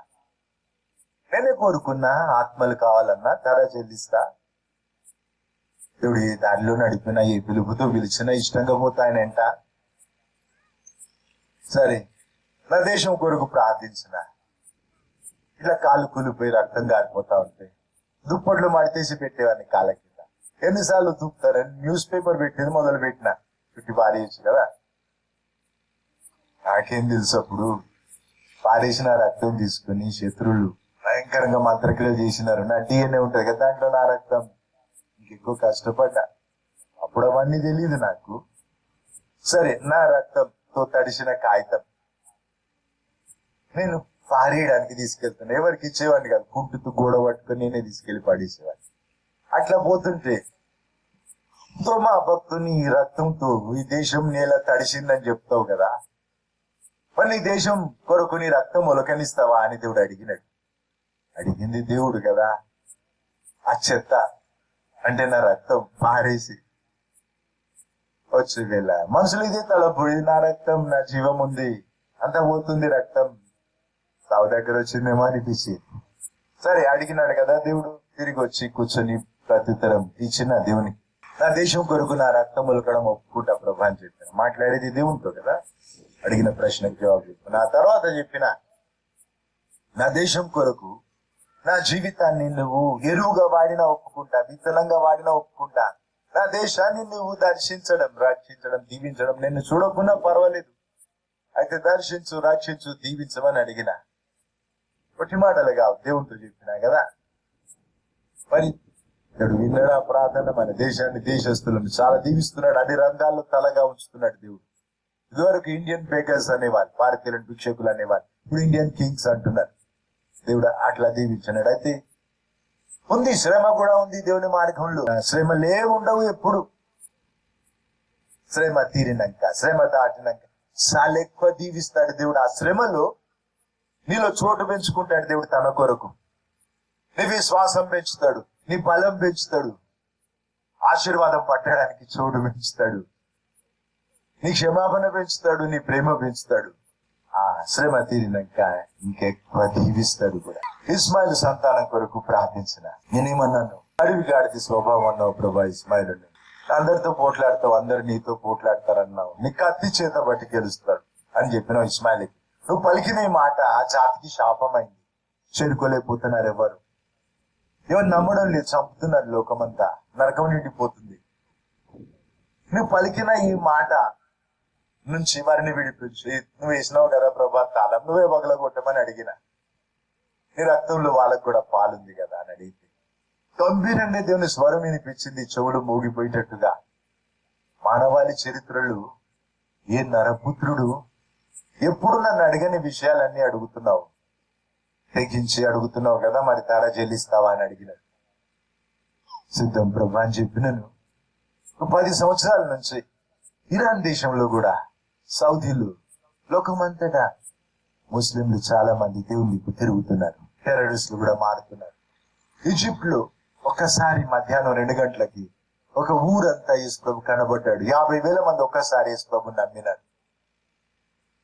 నేనే కోరుకున్నా, ఆత్మలు కావాలన్నా ధర చెల్లిస్తా. దేవుడు ఏ దారిలో నడిపినా, ఏ పిలుపుతో పిలిచినా ఇష్టంగా పోతా ఆయన ఎంట. సరే, నా దేశం కొరకు ప్రార్థించిన, ఇలా కాళ్ళు కూలిపోయి రక్తం గారిపోతా ఉంటాయి. దుప్పట్లు మడితేసి పెట్టేవాడిని కాళ్ళ కింద. ఎన్నిసార్లు దుప్పుతారని న్యూస్ పేపర్ పెట్టేది మొదలు పెట్టిన, చుట్టి పారేయచ్చు కదా. నాకేం తెలుసు అప్పుడు. పారేసిన రక్తం తీసుకుని శత్రువులు భయంకరంగా మంత్రక్రియలు చేసినారు. నా DNA ఉంటది కదా దాంట్లో, నా రక్తం. ఇంకెక్కువ కష్టపడ్డా. అప్పుడు అవన్నీ తెలియదు నాకు. సరే, నా రక్తంతో తడిసిన కాగితం నేను పారేయడానికి తీసుకెళ్తున్నా. ఎవరికి ఇచ్చేవాడిని కాదు, కుంటుతూ గోడ పట్టుకొని నేనే తీసుకెళ్లి పడేసేవాడిని. అట్లా పోతుంటే మా భక్తుని రక్తంతో ఈ దేశం నేల తడిసిందని చెప్తావు కదా, మరి నీ దేశం కొరకు నీ రక్తం మొలకనిస్తావా అని దేవుడు అడిగినాడు. అడిగింది దేవుడు కదా. ఆ చెత్త అంటే నా రక్తం పారేసి వచ్చే వేళ మనుషులు ఇదే తలపు, ఇది నా రక్తం, నా జీవం ఉంది, అంతా పోతుంది రక్తం, సావు దగ్గర వచ్చిందేమో అనిపించి. సరే, అడిగినాడు కదా దేవుడు. తిరిగి వచ్చి కూర్చొని ప్రత్యుత్తరం ఇచ్చిన దేవునికి, నా దేశం కొరకు నా రక్తం మొలకడం ఒప్పుకుంటా ప్రభా అని చెప్పాను. మాట్లాడేది దేవునితో కదా. అడిగిన ప్రశ్నకు జవాబు చెప్పిన. ఆ తర్వాత చెప్పిన, నా దేశం కొరకు నా జీవితాన్ని నువ్వు ఎరువుగా వాడినా ఒప్పుకుంటా, విత్తనంగా వాడినా ఒప్పుకుంటా. నా దేశాన్ని నువ్వు దర్శించడం, రక్షించడం, దీవించడం, నిన్ను చూడకున్నా పర్వాలేదు, అయితే దర్శించు, రక్షించు, దీవించమని అడిగిన. కొట్టి మాటలు కావు, దేవునితో చెప్పినా కదా. మరి దేవుడు విన్నాడు ఆ ప్రార్థన. మన దేశాన్ని, దేశస్తులను చాలా దీవిస్తున్నాడు. అన్ని రంగాల్లో తలగా ఉంచుతున్నాడు దేవుడు. ఇదివరకు ఇండియన్ బేకర్స్ అనేవాళ్ళు, భారతీయులను భిక్షకులు అనేవాళ్ళు, ఇప్పుడు ఇండియన్ కింగ్స్ అంటున్నారు. దేవుడు అట్లా దీవించినాడు. అయితే ఉంది, శ్రమ కూడా ఉంది దేవుని మార్గంలో. శ్రమలే ఉండవు ఎప్పుడు. శ్రమ తీరినాక, శ్రమ దాటినాక చాలా ఎక్కువ దీవిస్తాడు దేవుడు. ఆ శ్రమలో నీలో చోటు పెంచుకుంటాడు దేవుడు తన కొరకు. నీ విశ్వాసం పెంచుతాడు, నీ బలం పెంచుతాడు, ఆశీర్వాదం పట్టడానికి చోటు పెంచుతాడు, నీ క్షమాపణ పెంచుతాడు, నీ ప్రేమ పెంచుతాడు. ఆ శ్రమ తీరినాక ఇంకెక్కువ దీవిస్తాడు కూడా. ఇస్మాయిల్ సంతానం కొరకు ప్రార్థించిన. నేనేమన్నాను, అడవి గాడిది స్వభావం అన్నావు ప్రభా ఇస్మాయిల్. అందరితో పోట్లాడతావు, అందరు నీతో పోట్లాడతారన్నావు, నీ కత్తి చేత బట్టి గెలుస్తాడు అని చెప్పినావు ఇస్మాయిల్కి. నువ్వు పలికిన ఈ మాట ఆ జాతికి శాపమైంది. చేరుకోలేకపోతున్నారు. ఎవరు నమ్మడం లేదు, చంపుతున్నారు. లోకమంతా నరకం నిండిపోతుంది. నువ్వు పలికిన ఈ మాట నుంచి వారిని విడిపించు. నువ్వు వేసినావు కదా ప్రభా తాళం, నువ్వే పగలగొట్టమని అడిగిన. నీ రక్తంలో వాళ్ళకు కూడా పాలుంది కదా అని అడిగితే గంభీరంగా దేవుని స్వరం వినిపించింది, చెవులు మోగిపోయేటట్టుగా. మానవాళి చరిత్రలు ఏ నరపుత్రుడు ఎప్పుడు నన్ను అడిగని విషయాలన్నీ అడుగుతున్నావు, తెగించి అడుగుతున్నావు కదా, మరి తారా చెల్లిస్తావా అని అడిగినాడు. సిద్ధం ప్రభా అని చెప్పినను. 10 సంవత్సరాల నుంచి ఇరాన్ దేశంలో కూడా, సౌదీలు, లోకమంతటా ముస్లింలు చాలా మంది దేవుని తిరుగుతున్నారు. టెర్రరిస్టులు కూడా మారుతున్నారు. ఈజిప్ట్ లో ఒక్కసారి మధ్యాహ్నం 2 గంటలకి ఒక ఊరంతా యేసు ప్రభు కనబడ్డాడు. 50,000 మంది ఒక్కసారి యేసు ప్రభు నమ్మినారు.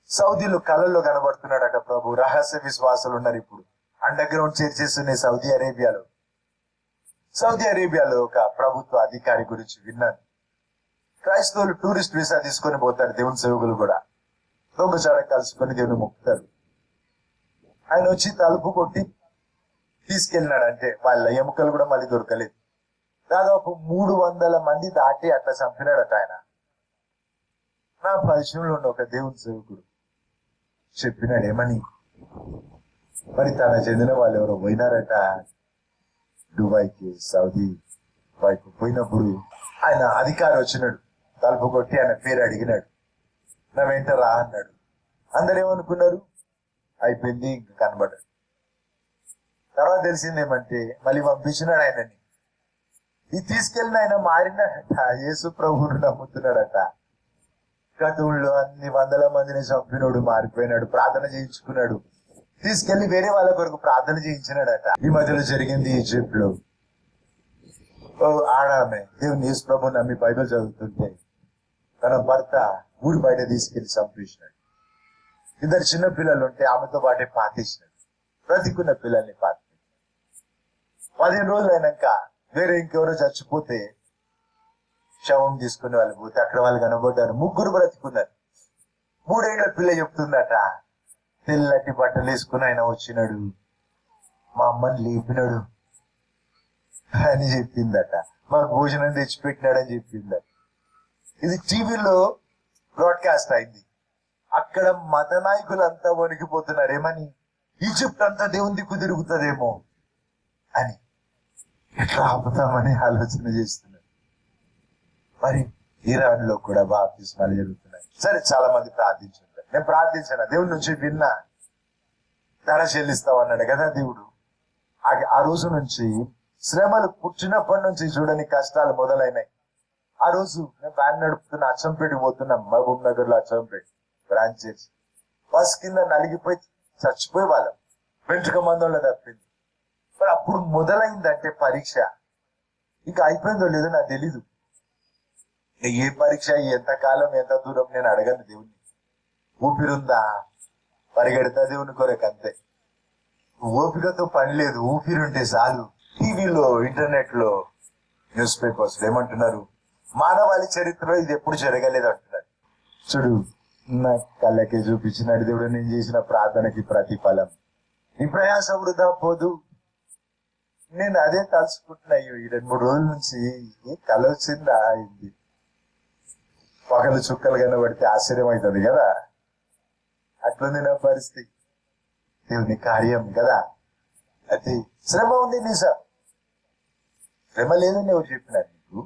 సౌదీలో కళల్లో కనబడుతున్నాడట ప్రభు. రహస్య విశ్వాసాలు ఉన్నారు. ఇప్పుడు అండర్ గ్రౌండ్ చర్చెస్ ఉన్నాయి సౌదీ అరేబియాలో. సౌదీ అరేబియాలో ఒక ప్రభుత్వ అధికారి గురించి విన్నాను. క్రైస్తవులు టూరిస్ట్ వీసా తీసుకొని పోతారు, దేవుని సేవకులు కూడా దొంగచాడ కలుసుకొని దేవుని మొక్కుతారు. ఆయన వచ్చి తలుపు కొట్టి తీసుకెళ్ళినాడంటే వాళ్ళ ఎముకలు కూడా మళ్ళీ దొరకలేదు. దాదాపు 300 మంది దాటి అట్లా చంపినాడట ఆయన. నా పరిచయంలో ఉన్న ఒక దేవుని సేవకుడు చెప్పినాడు ఏమని, మరి తన చెందిన వాళ్ళు ఎవరో పోయినారట దుబాయ్కి, సౌదీ వైపు పోయినప్పుడు ఆయన అధికారి వచ్చినాడు, తలుపు కొట్టి ఆయన పేరు అడిగినాడు. నా వెంట రా అన్నాడు. అందరు ఏమనుకున్నారు, అయిపోయింది ఇంకా కనబడ్డాడు. తర్వాత తెలిసిందేమంటే మళ్ళీ పంపించినాడు ఆయనని. ఇది తీసుకెళ్ళిన ఆయన మారినాడట, యేసు ప్రభువును నమ్ముతున్నాడట. గతంలో అన్ని 100 మందిని చంపినోడు మారిపోయినాడు, ప్రార్థన చేయించుకున్నాడు, తీసుకెళ్లి వేరే వాళ్ళ కొరకు ప్రార్థన చేయించినాడట. ఈ మధ్యలో జరిగింది ఈజిప్ట్ లో. ఆడామె దేవుని యేసు ప్రభువుని నమ్మి బైబిల్ చదువుతుంటే తన భర్త ఊరి బయట తీసుకెళ్లి చంపేసినాడు. 2 చిన్న పిల్లలు ఉంటే ఆమెతో పాటే పాతేసినాడు. బ్రతికున్న పిల్లల్ని పాతి 15 రోజులు అయినాక వేరే ఇంకెవరో చచ్చిపోతే శవం తీసుకుని వాళ్ళు పోతే అక్కడ వాళ్ళు కనబడ్డారు. 3 బ్రతికున్నారు. 3 ఏళ్ల పిల్ల చెప్తుందట, తెల్లటి బట్టలు వేసుకుని ఆయన వచ్చినాడు, మా అమ్మని లేపినాడు అని చెప్పిందట. మాకు భోజనం తెచ్చిపెట్టినాడని చెప్పిందట. ఇది టీవీలో బ్రాడ్కాస్ట్ అయింది. అక్కడ మత నాయకులంతా వణికిపోతున్నారు. ఏమని, ఈజిప్ట్ అంతా దేవుని దిక్కు తిరుగుతుందేమో అని. ఎట్లా ఆపుతామని ఆలోచన చేస్తున్నారు. మరి ఇరాన్ లో కూడా బాప్తిస్మాలు జరుగుతున్నాయి. సరే, చాలా మంది ప్రార్థించుంటారు. నేను ప్రార్థించాను, దేవుడి నుంచి విన్నా, ధర చెల్లిస్తావు అన్నాడు కదా దేవుడు. ఆ రోజు నుంచి శ్రమలు పుట్టినప్పటి నుంచి చూడని కష్టాలు మొదలైనాయి. ఆ రోజు నేను వ్యాన్ నడుపుతున్నా, అచ్చంపేటకి పోతున్నా, మహబూబ్ నగర్ లో అచ్చంపేట బ్రాంచెస్. బస్ కింద నలిగిపోయి చచ్చిపోయే వాళ్ళం, వెంట్రుక మందంలో తప్పింది. మరి అప్పుడు మొదలైందంటే పరీక్ష. ఇంకా అయిపోయిందో లేదో నాకు తెలీదు. ఏ పరీక్ష, ఎంతకాలం, ఎంత దూరం నేను అడగను దేవుణ్ణి. ఊపిరుందా, పరిగెడతా దేవుని కొరకు, అంతే. ఓపికతో పని లేదు, ఊపిరుంటే చాలు. టీవీలో, ఇంటర్నెట్ లో, న్యూస్ పేపర్స్ ఏమంటున్నారు, మానవాళి చరిత్రలో ఇది ఎప్పుడు జరగలేదు అంటున్నారు. చూడు, నా కళ్ళకే చూపించినాడు దేవుడు, నేను చేసిన ప్రార్థనకి ప్రతిఫలం. నీ ప్రయాస వృధా పోదు. నేను అదే తలుచుకుంటున్నా. ఈ 2-3 రోజుల నుంచి కళ వచ్చిందా అయింది. పగలు చుక్కలు కనబడితే ఆశ్చర్యం అవుతుంది కదా, అట్లుంది నా పరిస్థితి. దేవుని కార్యం కదా. అది శ్రమ ఉంది, నిజం. శ్రమ లేదని ఎవరు చెప్పినారు నీకు?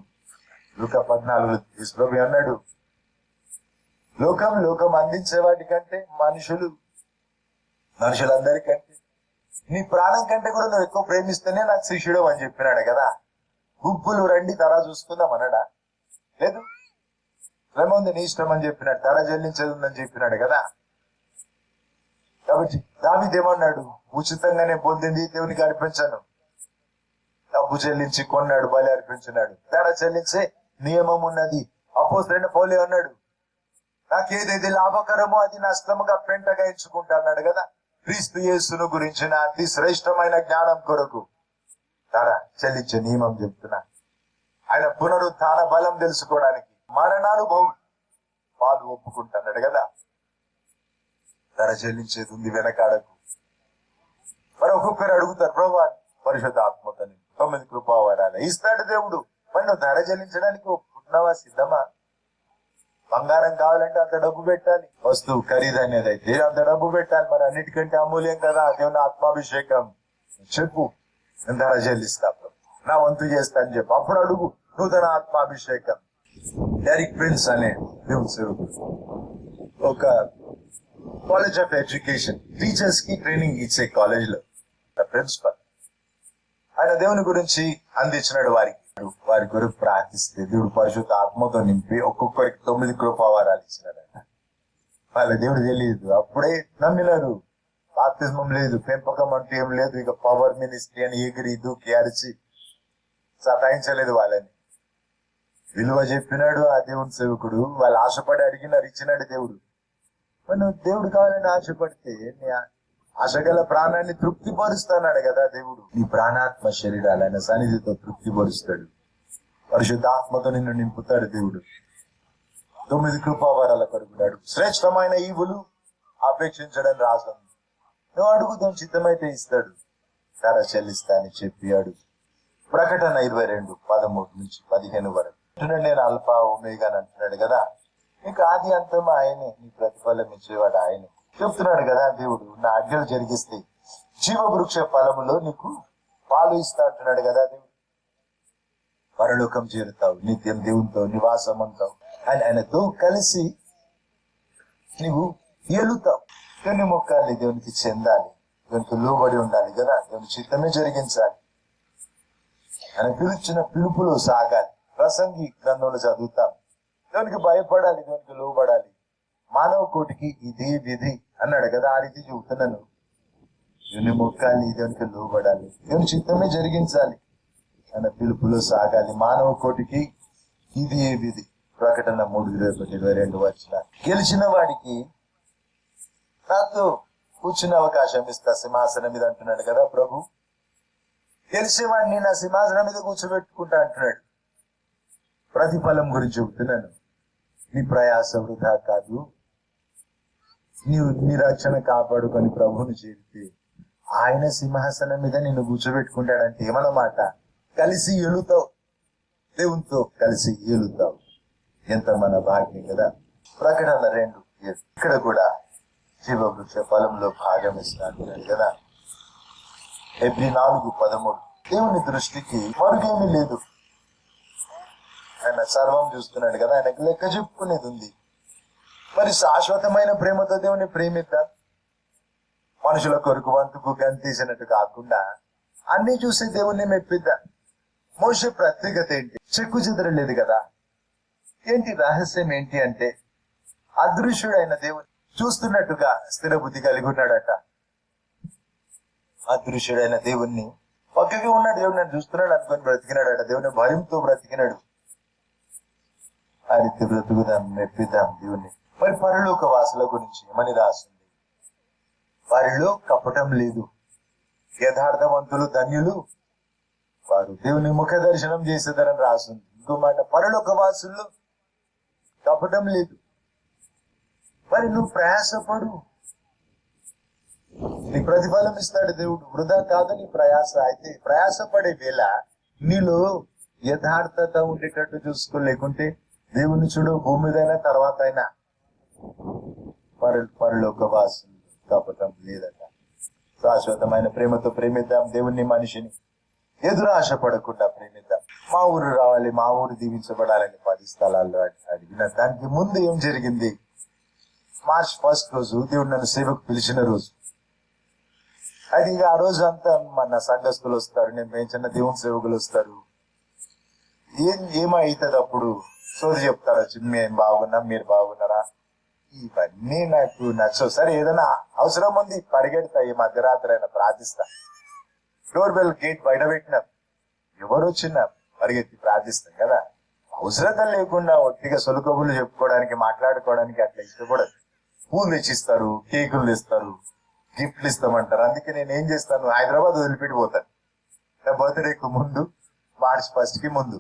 లూకా 14 యేసు అన్నాడు, లోకం అందించే వాటికంటే మనుషులందరికంటే నీ ప్రాణం కంటే కూడా నువ్వు ఎక్కువ ప్రేమిస్తేనే నాకు శిష్యుడు అని చెప్పినాడు కదా. గుంపులు రండి, తరా చూసుకుందాం అన్నాడా? లేదు. శ్రమ ఉంది, నీ ఇష్టం అని చెప్పినాడు, తర చెల్లించేది ఉందని చెప్పినాడు కదా. కాబట్టి దావీదేమన్నాడు, ఉచితంగానే పొందింది దేవునికి అర్పించాను, డబ్బు చెల్లించి కొన్నాడు, బలి అర్పించినాడు. తర చెల్లించే నియమం ఉన్నది. అపోస్తలుడైన పౌలు అన్నాడు, నాకేదైతే లాభకరమో అది నష్టముగా పెంటగా ఎంచుకుంటా అన్నాడు కదా. క్రీస్తు యేసును గురించిన అతి శ్రేష్టమైన జ్ఞానం కొరకు తర చెల్లించే నియమం చెప్తున్నా. ఆయన పునరుత్థాన బలం తెలుసుకోవడానికి మరణానుభవం పాలు ఒప్పుకుంటున్నాడు కదా. ధర చెల్లించేది ఉంది, వెనకాడకు. మరి ఒక్కొక్కరు అడుగుతారు, ప్రభు పరిశుద్ధాత్మతో 9 కృపావరాలు ఇస్తాడు దేవుడు. మరి నువ్వు ధర చెల్లించడానికి ఒప్పుకున్నావా? సిద్ధమా? బంగారం కావాలంటే అంత డబ్బు పెట్టాలి, వస్తువు ఖరీదైనది అయితే అంత డబ్బు పెట్టాలి. మరి అన్నిటికంటే అమూల్యం కదా దేవుని ఆత్మాభిషేకం. చెప్పు, నేను ధర చెల్లిస్తా, నా వంతు చేస్తా అని చెప్పు. అప్పుడు అడుగు నూతన ఆత్మాభిషేకం. డెరిక్ ప్రిన్స్ అనే దేవుని సేవకుడు ఒక కాలేజ్ ఆఫ్ ఎడ్యుకేషన్ టీచర్స్ కి ట్రైనింగ్ ఇచ్చే కాలేజ్ లో ప్రిన్సిపల్. ఆయన దేవుని గురించి అందించినాడు వారికి. వారి కొరకు ప్రార్థిస్తే దేవుడు పరిశుద్ధ ఆత్మతో నింపి ఒక్కొక్కరికి 9 కృపావరాలు ఇచ్చినాడట. వాళ్ళ దేవుడు తెలియదు, అప్పుడే నమ్మినారు. బాప్తిజమం లేదు, పెంపకం అంటూ ఏం లేదు. ఇక పవర్ మినిస్ట్రీ అని ఎగిరి దూకి అరిచి సతాయించలేదు వాళ్ళని. విలువ చెప్పినాడు ఆ దేవుని సేవకుడు. వాళ్ళు ఆశపడి అడిగినారు, ఇచ్చినాడు దేవుడు. మరి నువ్వు దేవుడు కావాలని ఆశపడితే నీ ఆశగల ప్రాణాన్ని తృప్తిపరుస్తున్నాడు కదా దేవుడు. నీ ప్రాణాత్మ శరీరాలు ఆయన సన్నిధితో తృప్తిపరుస్తాడు. పరిశుద్ధాత్మతో నిన్ను నింపుతాడు దేవుడు. 9 కృపావరాల కొరకు శ్రేష్టమైన ఈవులు అపేక్షించడం రాసం. నువ్వు అడుగుదాం, చిత్తమైతే ఇస్తాడు. ధర చెల్లిస్తా అని చెప్పి అడుగు. ప్రకటన 22:13-15 వరకు. నేను అల్ఫా ఒమేగా అని అంటున్నాడు కదా. నీకు ఆది అంతం ఆయనే, నీ ప్రతిఫలం ఇచ్చేవాడు ఆయనే. చెప్తున్నాడు కదా దేవుడు, నా ఆజ్ఞలు జరిగిస్తే జీవవృక్ష ఫలములో నీకు పాలు ఇస్తా అంటున్నాడు కదా దేవుడు. పరలోకం చేరుతావు, నిత్యం దేవునితో నివాసం అంటావు, ఆయనతో కలిసి నీవు ఏలుతావు. దేవుని మొక్కాలి, దేవునికి చెందాలి, దేవునికి లోబడి ఉండాలి కదా. దేవుని చిత్తమే జరిగించాలి. ఆయన పిలిచిన పిలుపులో సాగాలి. ప్రసంగి గ్రంథంలో చదువుతాం, దేవునికి భయపడాలి, దేవునికి లోబడాలి. మానవ కోటికి ఇదే విధి అన్నాడు కదా. ఆ రీతి చెబుతున్నాను. దేవుని మొక్కాలి, దేవునికి లోబడాలి, దేవుని చిత్తమే జరిగించాలి, ఆయన పిలుపులో సాగాలి. మానవ కోటికి ఇది ఏ విధి. ప్రకటన 3:21-22 వచ్చిన గెలిచిన వాడికి నాతో కూర్చునే అవకాశం ఇస్తా సింహాసనం మీద అంటున్నాడు కదా ప్రభు. గెలిచేవాడిని నా సింహాసనం మీద కూర్చోబెట్టుకుంటా అంటున్నాడు. ప్రతిఫలం గురించి చెబుతున్నాను. నీ ప్రయాస వృధా కాదు. నీవు నీ రక్షణ కాపాడుకొని ప్రభువుని చేరితే ఆయన సింహాసనం మీద నిన్ను కూర్చోబెట్టుకుంటాడంటే ఏమన్నమాట? కలిసి ఏలుతావు, దేవునితో కలిసి ఏలుతావు. ఎంత మన భాగ్యం కదా. ప్రకటన 2 ఇక్కడ కూడా జీవవృక్ష ఫలంలో భాగం ఇస్తున్నాడు కదా. ఎబ్రి 4:13 దేవుని దృష్టికి మరుగేమీ లేదు. ఆయన సర్వం చూస్తున్నాడు కదా. ఆయనకు లెక్క చెప్పుకునేది ఉంది. మరి శాశ్వతమైన ప్రేమతో దేవుని ప్రేమిద్దాం. మనుషుల కొరకు వంతుకు గంతీసినట్టు కాకుండా అన్ని చూసి దేవుణ్ణి మెప్పిద్దాం. మోషే ప్రత్యేకత ఏంటి? చెక్కు చెదరలేదు కదా. ఏంటి రహస్యం ఏంటి అంటే అదృశ్యుడైన దేవుని చూస్తున్నట్టుగా స్థిర బుద్ధి కలిగి ఉన్నాడట. అదృశ్యుడైన దేవుణ్ణి పక్కకి ఉన్నాడు, దేవుడు నన్ను చూస్తున్నాడు అనుకొని బ్రతికినాడట. దేవుని భయంతో బ్రతికినాడు. ఆ రీతి బ్రతుకుదాం, మెప్పిద్దాం దేవుణ్ణి. మరి పరలోక వాసుల గురించి ఏమని రాసింది? వారిలో కపటం లేదు, యథార్థవంతులు ధన్యులు, వారు దేవుని ముఖ దర్శనం చేసేదారని రాసింది. ఇంకో మాట, పరలోక వాసుల్లో కపటం లేదు. మరి నువ్వు ప్రయాసపడు, నీ ప్రతిఫలం ఇస్తాడు దేవుడు. వృధా కాదు నీ ప్రయాస. అయితే ప్రయాసపడే వేళ నీలో యథార్థత ఉండేటట్టు చూసుకోలేకుంటే దేవుని చూడు, భూమి మీదైనా తర్వాత అయినా పరలోక వాసులు కపటం లేదట. శాశ్వతమైన ప్రేమతో ప్రేమిద్దాం దేవుణ్ణి, మనిషిని. ఎదురు ఆశపడకుండా ప్రేమిద్దాం. మా ఊరు రావాలి, మా ఊరు దీవించబడాలని 10 స్థలాల్లో అడిగిన దానికి ముందు ఏం జరిగింది? మార్చ్ 1 రోజు దేవుడు నన్ను సేవకు పిలిచిన రోజు. అది ఇక ఆ రోజు అంతా మన సంఘస్థులు వస్తారు, నేను పెంచిన దేవుని సేవకులు వస్తారు. ఏమైతుంది అప్పుడు? సోది చెప్తారు, వచ్చి మేము బాగున్నాం, మీరు బాగున్నారా? ఇవన్నీ నాకు నచ్చవు. సరే, ఏదైనా అవసరం ఉంది పరిగెడతా, ఈ మధ్యరాత్రి అయినా ప్రార్థిస్తా. డోర్ బెల్ గేట్ బయట పెట్టినా ఎవరు వచ్చినా పరిగెత్తి ప్రార్థిస్తాం కదా. అవసరత లేకుండా ఒట్టిగా సొలుకబులు చెప్పుకోవడానికి, మాట్లాడుకోవడానికి అట్లా ఇష్టపడదు. పూలు తెచ్చిస్తారు, కేకులు తెస్తారు, గిఫ్ట్లు ఇస్తామంటారు. అందుకే నేను ఏం చేస్తాను, హైదరాబాద్ వదిలిపెట్టిపోతాను నా బర్త్డేకి ముందు, మార్చ్ 1కి ముందు.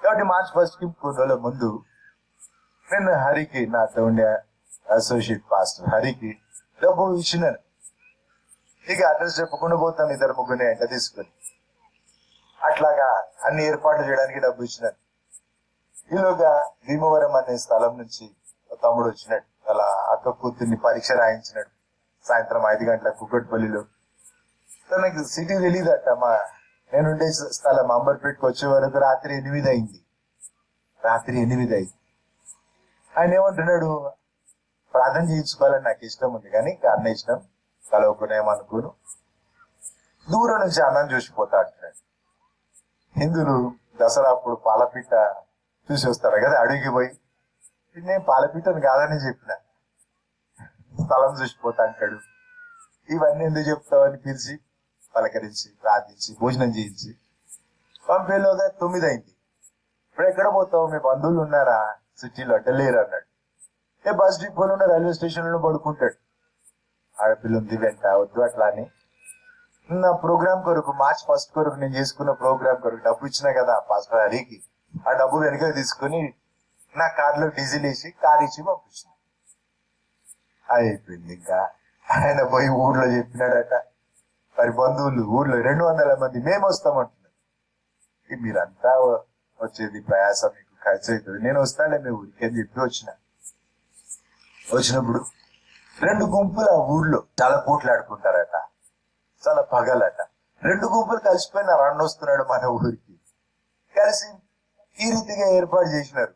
కాబట్టి మార్చ్ 1కి కొన్ని రోజుల ముందు నేను హరికి, నాతో ఉండే అసోసియేట్ పాస్టర్ హరికి డబ్బు ఇచ్చినాను. ఇక అడ్రస్ చెప్పకుండా పోతాం ఇద్దరు ముగ్గురిని ఎంట తీసుకొని. అట్లాగా అన్ని ఏర్పాట్లు చేయడానికి డబ్బు ఇచ్చినారు. ఈలోగా భీమవరం అనే స్థలం నుంచి తమ్ముడు వచ్చినాడు. అలా అక్క కూతుర్ని పరీక్ష రాయించినాడు. సాయంత్రం 5 గంటలకు కుక్కట్పల్లిలో. తనకి సిటీ తెలియదట. నేనుండే స్థలం అంబర్పేటకు వచ్చే వరకు రాత్రి 8 అయింది. ఆయన ఏమంటున్నాడు, ప్రార్థన చేయించుకోవాలని నాకు ఇష్టం ఉంది కానీ అన్న ఇష్టం కలవకునేమనుకోను, దూరం నుంచి అన్నం చూసిపోతా అంటున్నాడు. హిందువులు దసరా అప్పుడు పాలపిట్ట చూసి వస్తారు కదా, అడిగి పోయి నేను పాలపిట్టను కాదని చెప్పిన, స్థలం చూసిపోతా అంటాడు. ఇవన్నీ ఎందుకు చెప్తావని పిలిచి పలకరించి ప్రార్థించి భోజనం చేయించి పంపేలోగా 9 అయింది. ఇప్పుడు ఎక్కడ పోతావు, మీ బంధువులు ఉన్నారా సిటీలో అంటే? లేరు అన్నాడు. బస్ డిపోలో ఉన్న రైల్వే స్టేషన్ లో పడుకుంటాడు. ఆడపిల్ల ఉంది వెంట, వద్దు అట్లా అని. నా ప్రోగ్రామ్ కొరకు మార్చ్ 1 కొరకు నేను చేసుకున్న ప్రోగ్రామ్ కొరకు డబ్బు ఇచ్చినా కదా పాస్టర్ హరికి, ఆ డబ్బు వెనక తీసుకుని నా కార్లో డీజిల్ వేసి కార్ ఇచ్చి పంపించిన. అయిపోయింది. ఇంకా ఆయన పోయి ఊర్లో చెప్పినాడట, మరి బంధువులు ఊర్లో 200 మంది మేము వస్తామంటున్నారు. మీరంతా వచ్చేది ప్రయాసం, మీకు ఖర్చు అవుతుంది, నేను వస్తాలే మీ ఊరికి అని చెప్పి వచ్చినప్పుడు 2 గుంపులు ఆ ఊర్లో చాలా పోట్లాడుకుంటారట, చాలా పగలట. 2 గుంపులు కలిసిపోయినారు. అన్న వస్తున్నాడు మన ఊరికి, కలిసి ఈ రీతిగా ఏర్పాటు చేసినారు.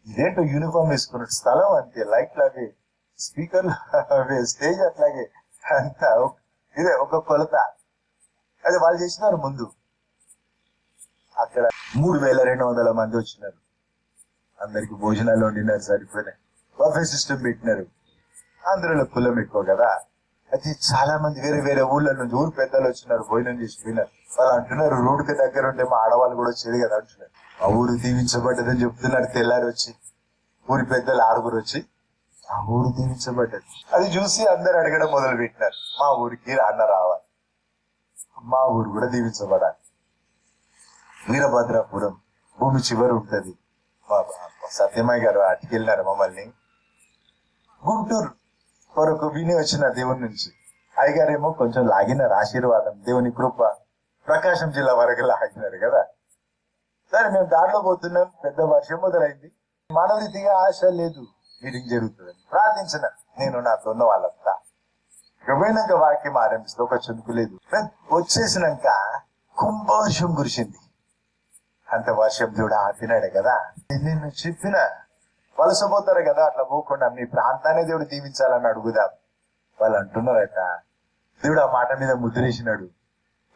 ఇదేంటో యూనిఫామ్ వేసుకున్నాడు, స్థలం అంతే, లైట్లు అవి, స్పీకర్లు అవి, స్టేజ్ అట్లాగే, అంతా ఇదే ఒక కొలత. అది వాళ్ళు చేసినారు ముందు. అక్కడ 3200 మంది వచ్చినారు. అందరికి భోజనాలు వండినారు, సరిపోయినాయి. బఫే సిస్టమ్ పెట్టినారు. ఆంధ్రలో కులం ఎక్కువ కదా, అయితే చాలా మంది వేరే వేరే ఊళ్ళ నుంచి ఊరు పెద్దలు వచ్చినారు, భోజనం చేసి పోయినారు. వాళ్ళు అంటున్నారు, రోడ్డుకి దగ్గర ఉంటే మా ఆడవాళ్ళు కూడా వచ్చేది కదా అంటున్నారు. ఆ ఊరు దీవించబడ్డదని చెప్తున్నారు. తెల్లారి వచ్చి ఊరి పెద్దలు 6 వచ్చి ఆ ఊరు దీవించబడ్డది. అది చూసి అందరు అడగడం మొదలు పెట్టినారు, మా ఊరికి అన్న రావాలి, మా ఊరు కూడా దీవించబడాలి. వీరభద్రాపురం భూమి చివరి ఉంటది. సత్యమయ్య గారు అటుకెళ్ళినారు మమ్మల్ని. గుంటూరు కొరకు విని వచ్చిన దేవుని నుంచి. అయ్యగారేమో కొంచెం లాగినారు, ఆశీర్వాదం దేవుని కృప. ప్రకాశం జిల్లా వరకు లాగినారు కదా. సరే మేము దారిలో పోతున్నాం, పెద్ద వర్షం మొదలైంది. మానవరీతిగా ఆశ లేదు మీటింగ్ జరుగుతుందని ప్రార్థించిన నేను, నాతో ఉన్న వాళ్ళంతా. పోయినాక వాక్యం ఆరంభిస్తే ఒక చునుకు లేదు. వచ్చేసినాక కుంభవర్షం కురిసింది. అంత వర్షం దేవుడు ఆపినాడే కదా. నేను చెప్పిన వలసపోతారు కదా, అట్లా పోకుండా మీ ప్రాంతాన్ని దేవుడు దీవించాలని అడుగుదాం. వాళ్ళు అంటున్నారట, దేవుడు ఆ మాట మీద ముద్రేసినాడు.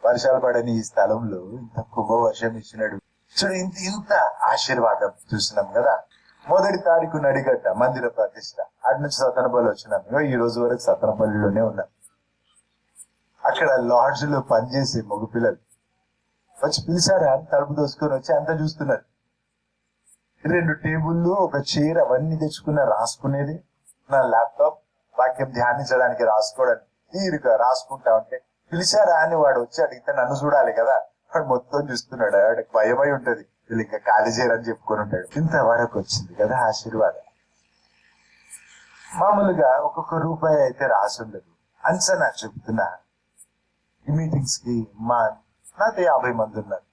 వర్షాలు పడని ఈ స్థలంలో ఇంత కుంభవర్షం ఇచ్చినాడు. చూడు, ఇంత ఆశీర్వాదం చూసినాం కదా. 1వ తారీఖు నడిగడ్డ మందిర ప్రతిష్ట. అటు నుంచి సత్తనపల్లి వచ్చినాం. ఈ రోజు వరకు సత్తనపల్లిలోనే ఉన్నాం. అక్కడ లాడ్జ్ లో పనిచేసే మగపిల్లలు వచ్చి పిలిచారా అని తలుపు దోసుకొని వచ్చి అంతా చూస్తున్నారు. 2 టేబుల్లు, ఒక చైర్, అవన్నీ తెచ్చుకున్నా. రాసుకునేది నా ల్యాప్టాప్, వాక్యం ధ్యానించడానికి రాసుకోవడానికి తీరుగా రాసుకుంటా ఉంటే పిలిచారా అని వాడు వచ్చి అడిగితే నన్ను చూడాలి కదా. వాడు మొత్తం చూస్తున్నాడు. వాడికి భయమై ఉంటది, వీళ్ళు ఇంకా ఖాళీ చేయరని చెప్పుకొని ఉంటాడు. ఇంతవరకు వచ్చింది కదా ఆశీర్వాదం. మామూలుగా ఒక్కొక్క రూపాయి అయితే రాసి ఉండదు. అంచనా చెప్తున్నా. ఈ మీటింగ్స్ కి నాతో 50 మంది ఉన్నారు.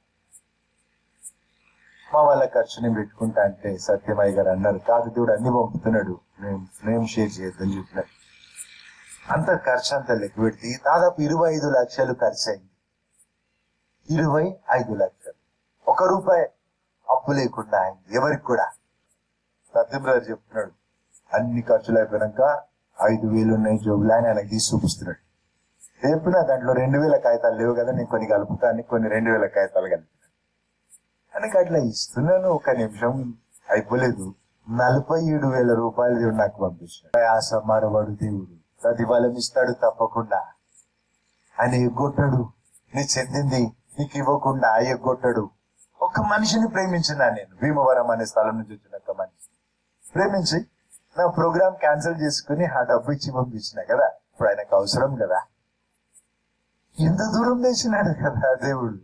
మా వాళ్ళ ఖర్చుని పెట్టుకుంటా అంటే సత్యమయ్య గారు అన్నారు, కాదు దేవుడు అన్ని పంపుతున్నాడు, మేము షేర్ చేయొద్దని చెప్పినారు. అంత ఖర్చు అంతా లెక్క పెడితే దాదాపు 25 లక్షలు ఖర్చు అయింది. 25 లక్షలు. 1 రూపాయి అప్పు లేకుండా అయింది ఎవరికి కూడా. సత్యం గారు చెప్తున్నాడు, అన్ని ఖర్చులు అయిపోయినాక 5,000 ఉన్నాయి జోబులు అని ఆయనకి తీసి చూపిస్తున్నాడు. చెప్పినా దాంట్లో 2,000 కాగితాలు లేవు కదా, నేను కొన్ని కలుపుతాను, కొన్ని 2,000 కాగితాలు కలిపినాను అని అట్లా ఇస్తున్నాను. 1 నిమిషం అయిపోలేదు, 47,000 రూపాయలు దేవుడు నాకు పంపించాడు. ఆశ మారవాడు దేవుడు, ప్రతిఫలం ఇస్తాడు తప్పకుండా. ఆయన ఎగ్గొట్టాడు, నీ చెందింది నీకు ఇవ్వకుండా ఎగ్గొట్టాడు. ఒక మనిషిని ప్రేమించినా నేను. భీమవరం అనే స్థలం నుంచి వచ్చిన ఒక మనిషి ప్రేమించి నా ప్రోగ్రామ్ క్యాన్సిల్ చేసుకుని ఆ డబ్బు ఇచ్చి పంపించిన కదా. ఇప్పుడు ఆయనకు అవసరం కదా. ఎంత దూరం వేసినాడు కదా దేవుడు.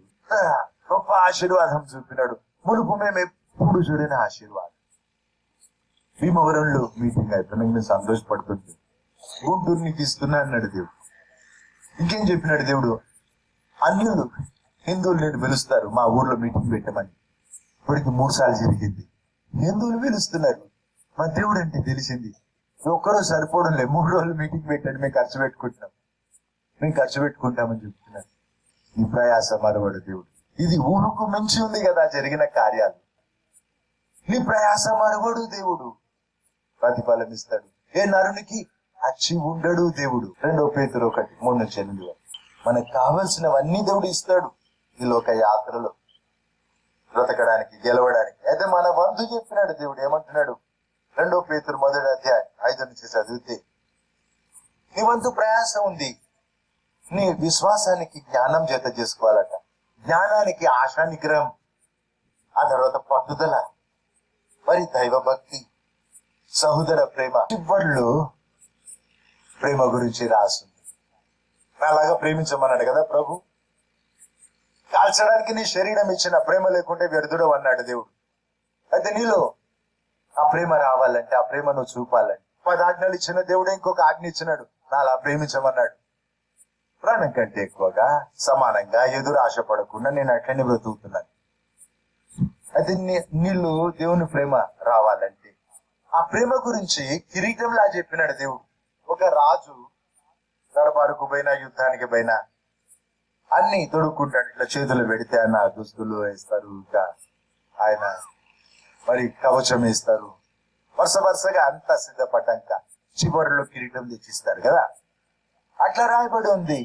గొప్ప ఆశీర్వాదం చూపినాడు. మునుపు మేము ఎప్పుడు చూడని ఆశీర్వాదం. భీమవరంలో మీటింగ్ అయిపోయినా నేను సంతోషపడుతుంది. గుంటూరు నీకు ఇస్తున్నా అన్నాడు దేవుడు. ఇంకేం చెప్పినాడు దేవుడు? అన్యులు హిందువులు నేను పిలుస్తారు మా ఊర్లో మీటింగ్ పెట్టమని. ఇప్పటికి 3 సార్లు జరిగింది. హిందువులు పిలుస్తున్నారు. మా దేవుడు అంటే తెలిసింది. ఒక్కరోజు సరిపోవడం లేదు, 3 రోజులు మీటింగ్ పెట్టండి, మేము ఖర్చు పెట్టుకుంటామని చెప్తున్నారు. ఈ ప్రయాస మరవడు దేవుడు. ఇది ఊహకు మించి ఉంది కదా జరిగిన కార్యాలు. నీ ప్రయాస మరవడు దేవుడు, ప్రతిఫలం ఇస్తాడు. ఏ నరునికి అచ్చి ఉండడు దేవుడు. 2 పేతురు 1:3-8. మనకు కావలసినవన్నీ దేవుడు ఇస్తాడు ఈ లోక యాత్రలో బ్రతకడానికి, గెలవడానికి. అయితే మన వంతు చెప్పినాడు దేవుడు. ఏమంటున్నాడు? 2 పేతురు 1:5 నుంచి చదివితే, నీ వంతు ప్రయాస ఉంది. నీ విశ్వాసానికి జ్ఞానం జత చేసుకోవాలట. జ్ఞానానికి ఆశా నిగ్రహం, ఆ తర్వాత పట్టుదల, మరి దైవ భక్తి, సహోదర ప్రేమ. చివరిలో ప్రేమ గురించి రాస్తుంది. అలాగా ప్రేమించమన్నాడు కదా ప్రభు. కాల్చడానికి నీ శరీరం ఇచ్చిన ప్రేమ లేకుంటే వ్యర్థుడు అన్నాడు దేవుడు. అయితే నీలో ఆ ప్రేమ రావాలంటే, ఆ ప్రేమ నువ్వు చూపాలంటే 10 ఆజ్ఞలు ఇచ్చిన దేవుడే ఇంకొక ఆజ్ఞ ఇచ్చినాడు, నాలా ప్రేమించమన్నాడు. ప్రాణం కంటే ఎక్కువగా సమానంగా ఎదురు ఆశపడకుండా నేను అట్లనే బ్రతుకుతున్నాను. అయితే నీళ్ళు దేవుని ప్రేమ రావాలంటే ఆ ప్రేమ గురించి కిరీటంలా చెప్పినాడు దేవుడు. ఒక రాజు దర్బారుకు పోయినా, యుద్ధానికి పోయినా అన్ని తొడుక్కుంటాడు. ఇట్లా చేతులు పెడితే ఆయన దుస్తులు వేస్తారు, ఇంకా ఆయన మరి కవచం వేస్తారు. వరుసగా అంతా సిద్ధపడ్డాక చివరిలో కిరీటం తెచ్చిస్తారు కదా. అట్లా రాయబడి ఉంది.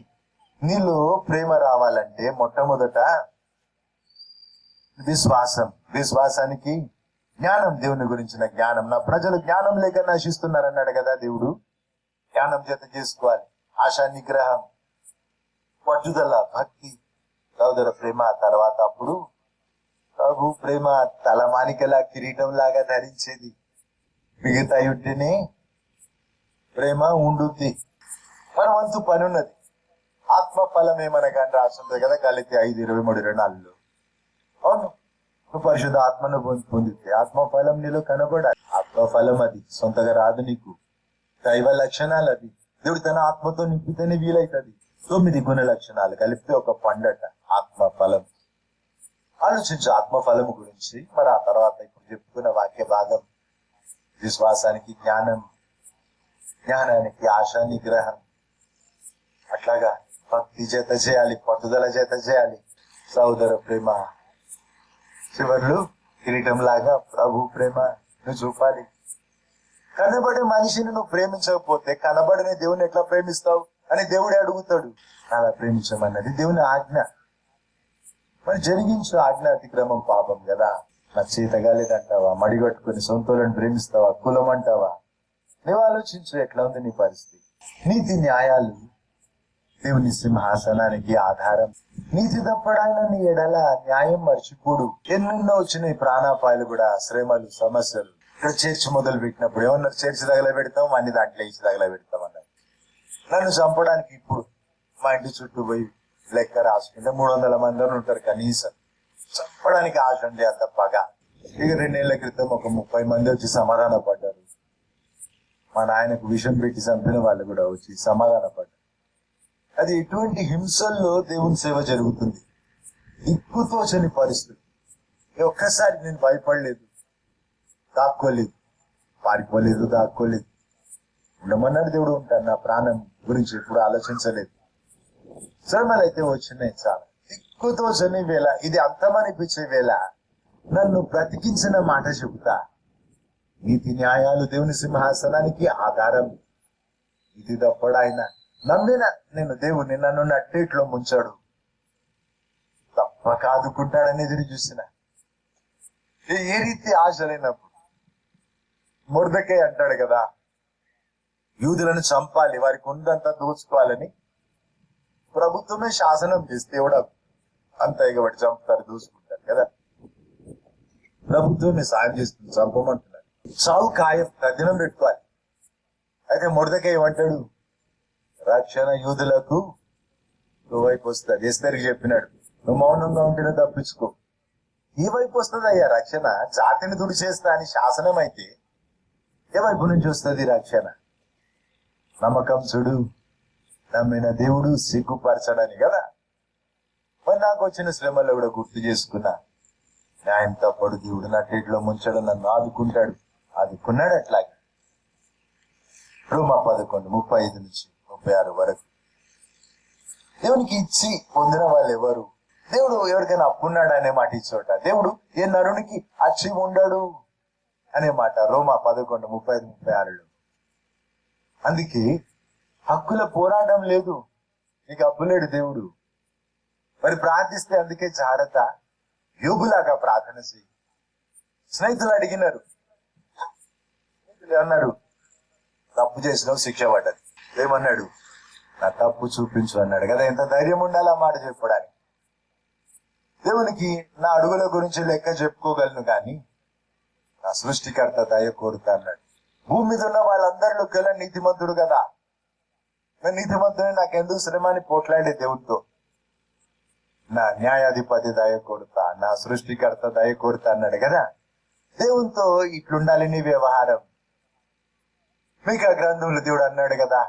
నీళ్ళు ప్రేమ రావాలంటే మొట్టమొదట విశ్వాసానికి జ్ఞానం, దేవుని గురించిన జ్ఞానం. నా ప్రజలు జ్ఞానం లేక నశిస్తున్నారు అన్నాడు కదా దేవుడు. జ్ఞానం జత చేసుకోవాలి. ఆశా నిగ్రహం, పట్టుదల, భక్తి, సోదర ప్రేమ. తర్వాత అప్పుడు ప్రభు ప్రేమ తలమానికలా కిరీటం లాగా ధరించేది. మిగతా ఉంటేనే ప్రేమ ఉండుద్ది. మన వంతు పని ఉన్నది. ఆత్మ ఫలం ఏమనగా రాస్తుంది కదా గలితీ 5:23-24. అవును, నువ్వు పరిశుద్ధ ఆత్మను పొందితే ఆత్మఫలం నీలో కనబడాలి. ఆత్మఫలం అది సొంతగా రాదు నీకు. దైవ లక్షణాలు అది. దేవుడు తన ఆత్మతో నింపితేనే వీలైతుంది. 9 గుణ లక్షణాలు కలిపితే ఒక పండట ఆత్మఫలం. ఆలోచించు ఆత్మఫలం గురించి. మరి ఆ తర్వాత ఇప్పుడు చెప్పుకున్న వాక్య భాగం, విశ్వాసానికి జ్ఞానం, జ్ఞానానికి ఆశా నిగ్రహం, అట్లాగా భక్తి చేత చేయాలి, పట్టుదల చేత చేయాలి, సోదర ప్రేమ. చివర్లు కిరీటం లాగా ప్రభు ప్రేమ నువ్వు చూపాలి. కనబడే మనిషిని నువ్వు ప్రేమించకపోతే కనబడని దేవుని ఎట్లా ప్రేమిస్తావు అని దేవుడే అడుగుతాడు. అలా ప్రేమించమన్నది దేవుని ఆజ్ఞ. మరి జరిగించు ఆజ్ఞ అతిక్రమం పాపం కదా. నా చేతగా లేదంటావా? మడిగట్టుకుని సొంతలను ప్రేమిస్తావా? కులం అంటావా? నువ్వు ఆలోచించు ఎట్లా ఉంది నీ పరిస్థితి. నీతి న్యాయాలు దేవుని సింహాసనానికి ఆధారం. నీతి తప్పడాయన నీ ఎడల న్యాయం మర్చిపోడు. ఎన్నెన్నో వచ్చినాయి ప్రాణాపాయాలు కూడా, శ్రమలు, సమస్యలు. ఇక్కడ చర్చి మొదలు పెట్టినప్పుడు ఏమన్నారు? చర్చి తగల పెడతాం, అన్ని దాంట్లో ఇచ్చి తగల పెడతాం అన్నారు. నన్ను చంపడానికి ఇప్పుడు మా ఇంటి చుట్టూ పోయి లెక్క రాసుకుంటే 300 మంది ఉంటారు కనీసం. చంపడానికి ఆశ ఉండే అంత పగ. ఇక 2 ఏళ్ల క్రితం ఒక 30 మంది వచ్చి సమాధాన పడ్డారు. మా నాయనకు విషం పెట్టి చంపిన వాళ్ళు కూడా వచ్చి సమాధాన పడ్డారు. అది ఎటువంటి హింసల్లో దేవుని సేవ జరుగుతుంది. దిక్కుతోచని పరిస్థితి. ఒక్కసారి నేను భయపడలేదు, దాక్కోలేదు, పారిపోలేదు, దాక్కోలేదు. ఉండమన్నాడు దేవుడు. ఉంటాను. నా ప్రాణం గురించి ఎప్పుడు ఆలోచించలేదు. శ్రమలు అయితే వచ్చినాయి చాలా. దిక్కుతోచని వేళ, ఇది అంతమనిపించే వేళ నన్ను బ్రతికించిన మాట చెబుతా. నీతి న్యాయాలు దేవుని సింహాసనానికి ఆధారం. ఇది తప్పడు ఆయన. నమ్మిన నేను దేవుని నన్ను నట్టేట్లో ముంచాడు, తప్పక ఆదుకుంటాడని ఎదురు చూసిన. ఏ రీతి ఆశ లేనప్పుడు మొర్దెకై అంటాడు కదా, యూదులను చంపాలి, వారికి ఉందంతా దోచుకోవాలని ప్రభుత్వమే శాసనం చేస్తే కూడా అంత ఎగబడి చంపుతారు, దోచుకుంటారు కదా. ప్రభుత్వమే సాయం చేస్తుంది, చంపమంటున్నారు. చావు ఖాయం, తగ్గినం పెట్టుకోవాలి. అయితే మొర్దెకై ఏమంటాడు? రక్షణ యూదులకు వైపు వస్తుంది. ఎస్తేరుకి చెప్పినాడు, నువ్వు మౌనంగా ఉంటేనే తప్పించుకో. ఈ వైపు వస్తుంది అయ్యా రక్షణ. జాతిని దుడి చేస్తా అని శాసనం అయితే ఏ వైపు నుంచి వస్తుంది రక్షణ? నమ్మకం చూడు, నమ్మిన దేవుడు సిగ్గుపరచడని కదా. మరి నాకు వచ్చిన శ్రమలో కూడా గుర్తు చేసుకున్నా, న్యాయం తప్పడు దేవుడు నట్టేట్లో ముంచడు, నన్ను ఆదుకుంటాడు. ఆదుకున్నాడు. అట్లాగే రోమా 11:35-36 వరకు దేవునికి ఇచ్చి పొందిన వాళ్ళు ఎవరు? దేవుడు ఎవరికైనా అప్పున్నాడు అనే మాట ఇచ్చోట దేవుడు ఏ నరునికి అచ్చి ఉండడు అనే మాట రోమా 11:35-36. అందుకే హక్కుల పోరాటం లేదు, నీకు అప్పులేడు దేవుడు. మరి ప్రార్థిస్తే అందుకే జాగ్రత్త, యోగులాగా ప్రార్థన చేయి. స్నేహితులు అడిగినారు, అన్నారు తప్పు చేసినావు, శిక్ష పడ్డది. ఏమన్నాడు? నా తప్పు చూపించు అన్నాడు కదా. ఎంత ధైర్యం ఉండాలి ఆ మాట చెప్పడానికి. దేవునికి నా అడుగుల గురించి లెక్క చెప్పుకోగలను కానీ నా సృష్టికర్త దయ కోరుతా అన్నాడు. భూమి మీద ఉన్న వాళ్ళందరిలో కల్లా నీతిమంతుడు కదా, నేను నీతిమంతుని, నాకెందుకు శ్రమ అని పోట్లాడే దేవుడితో. నా న్యాయాధిపతి దయ కోరుతా, నా సృష్టికర్త దయ కోరుతా అన్నాడు కదా. దేవునితో ఇట్లుండాలి నీ వ్యవహారం. మీకు ఆ గ్రంథంలో దేవుడు అన్నాడు కదా,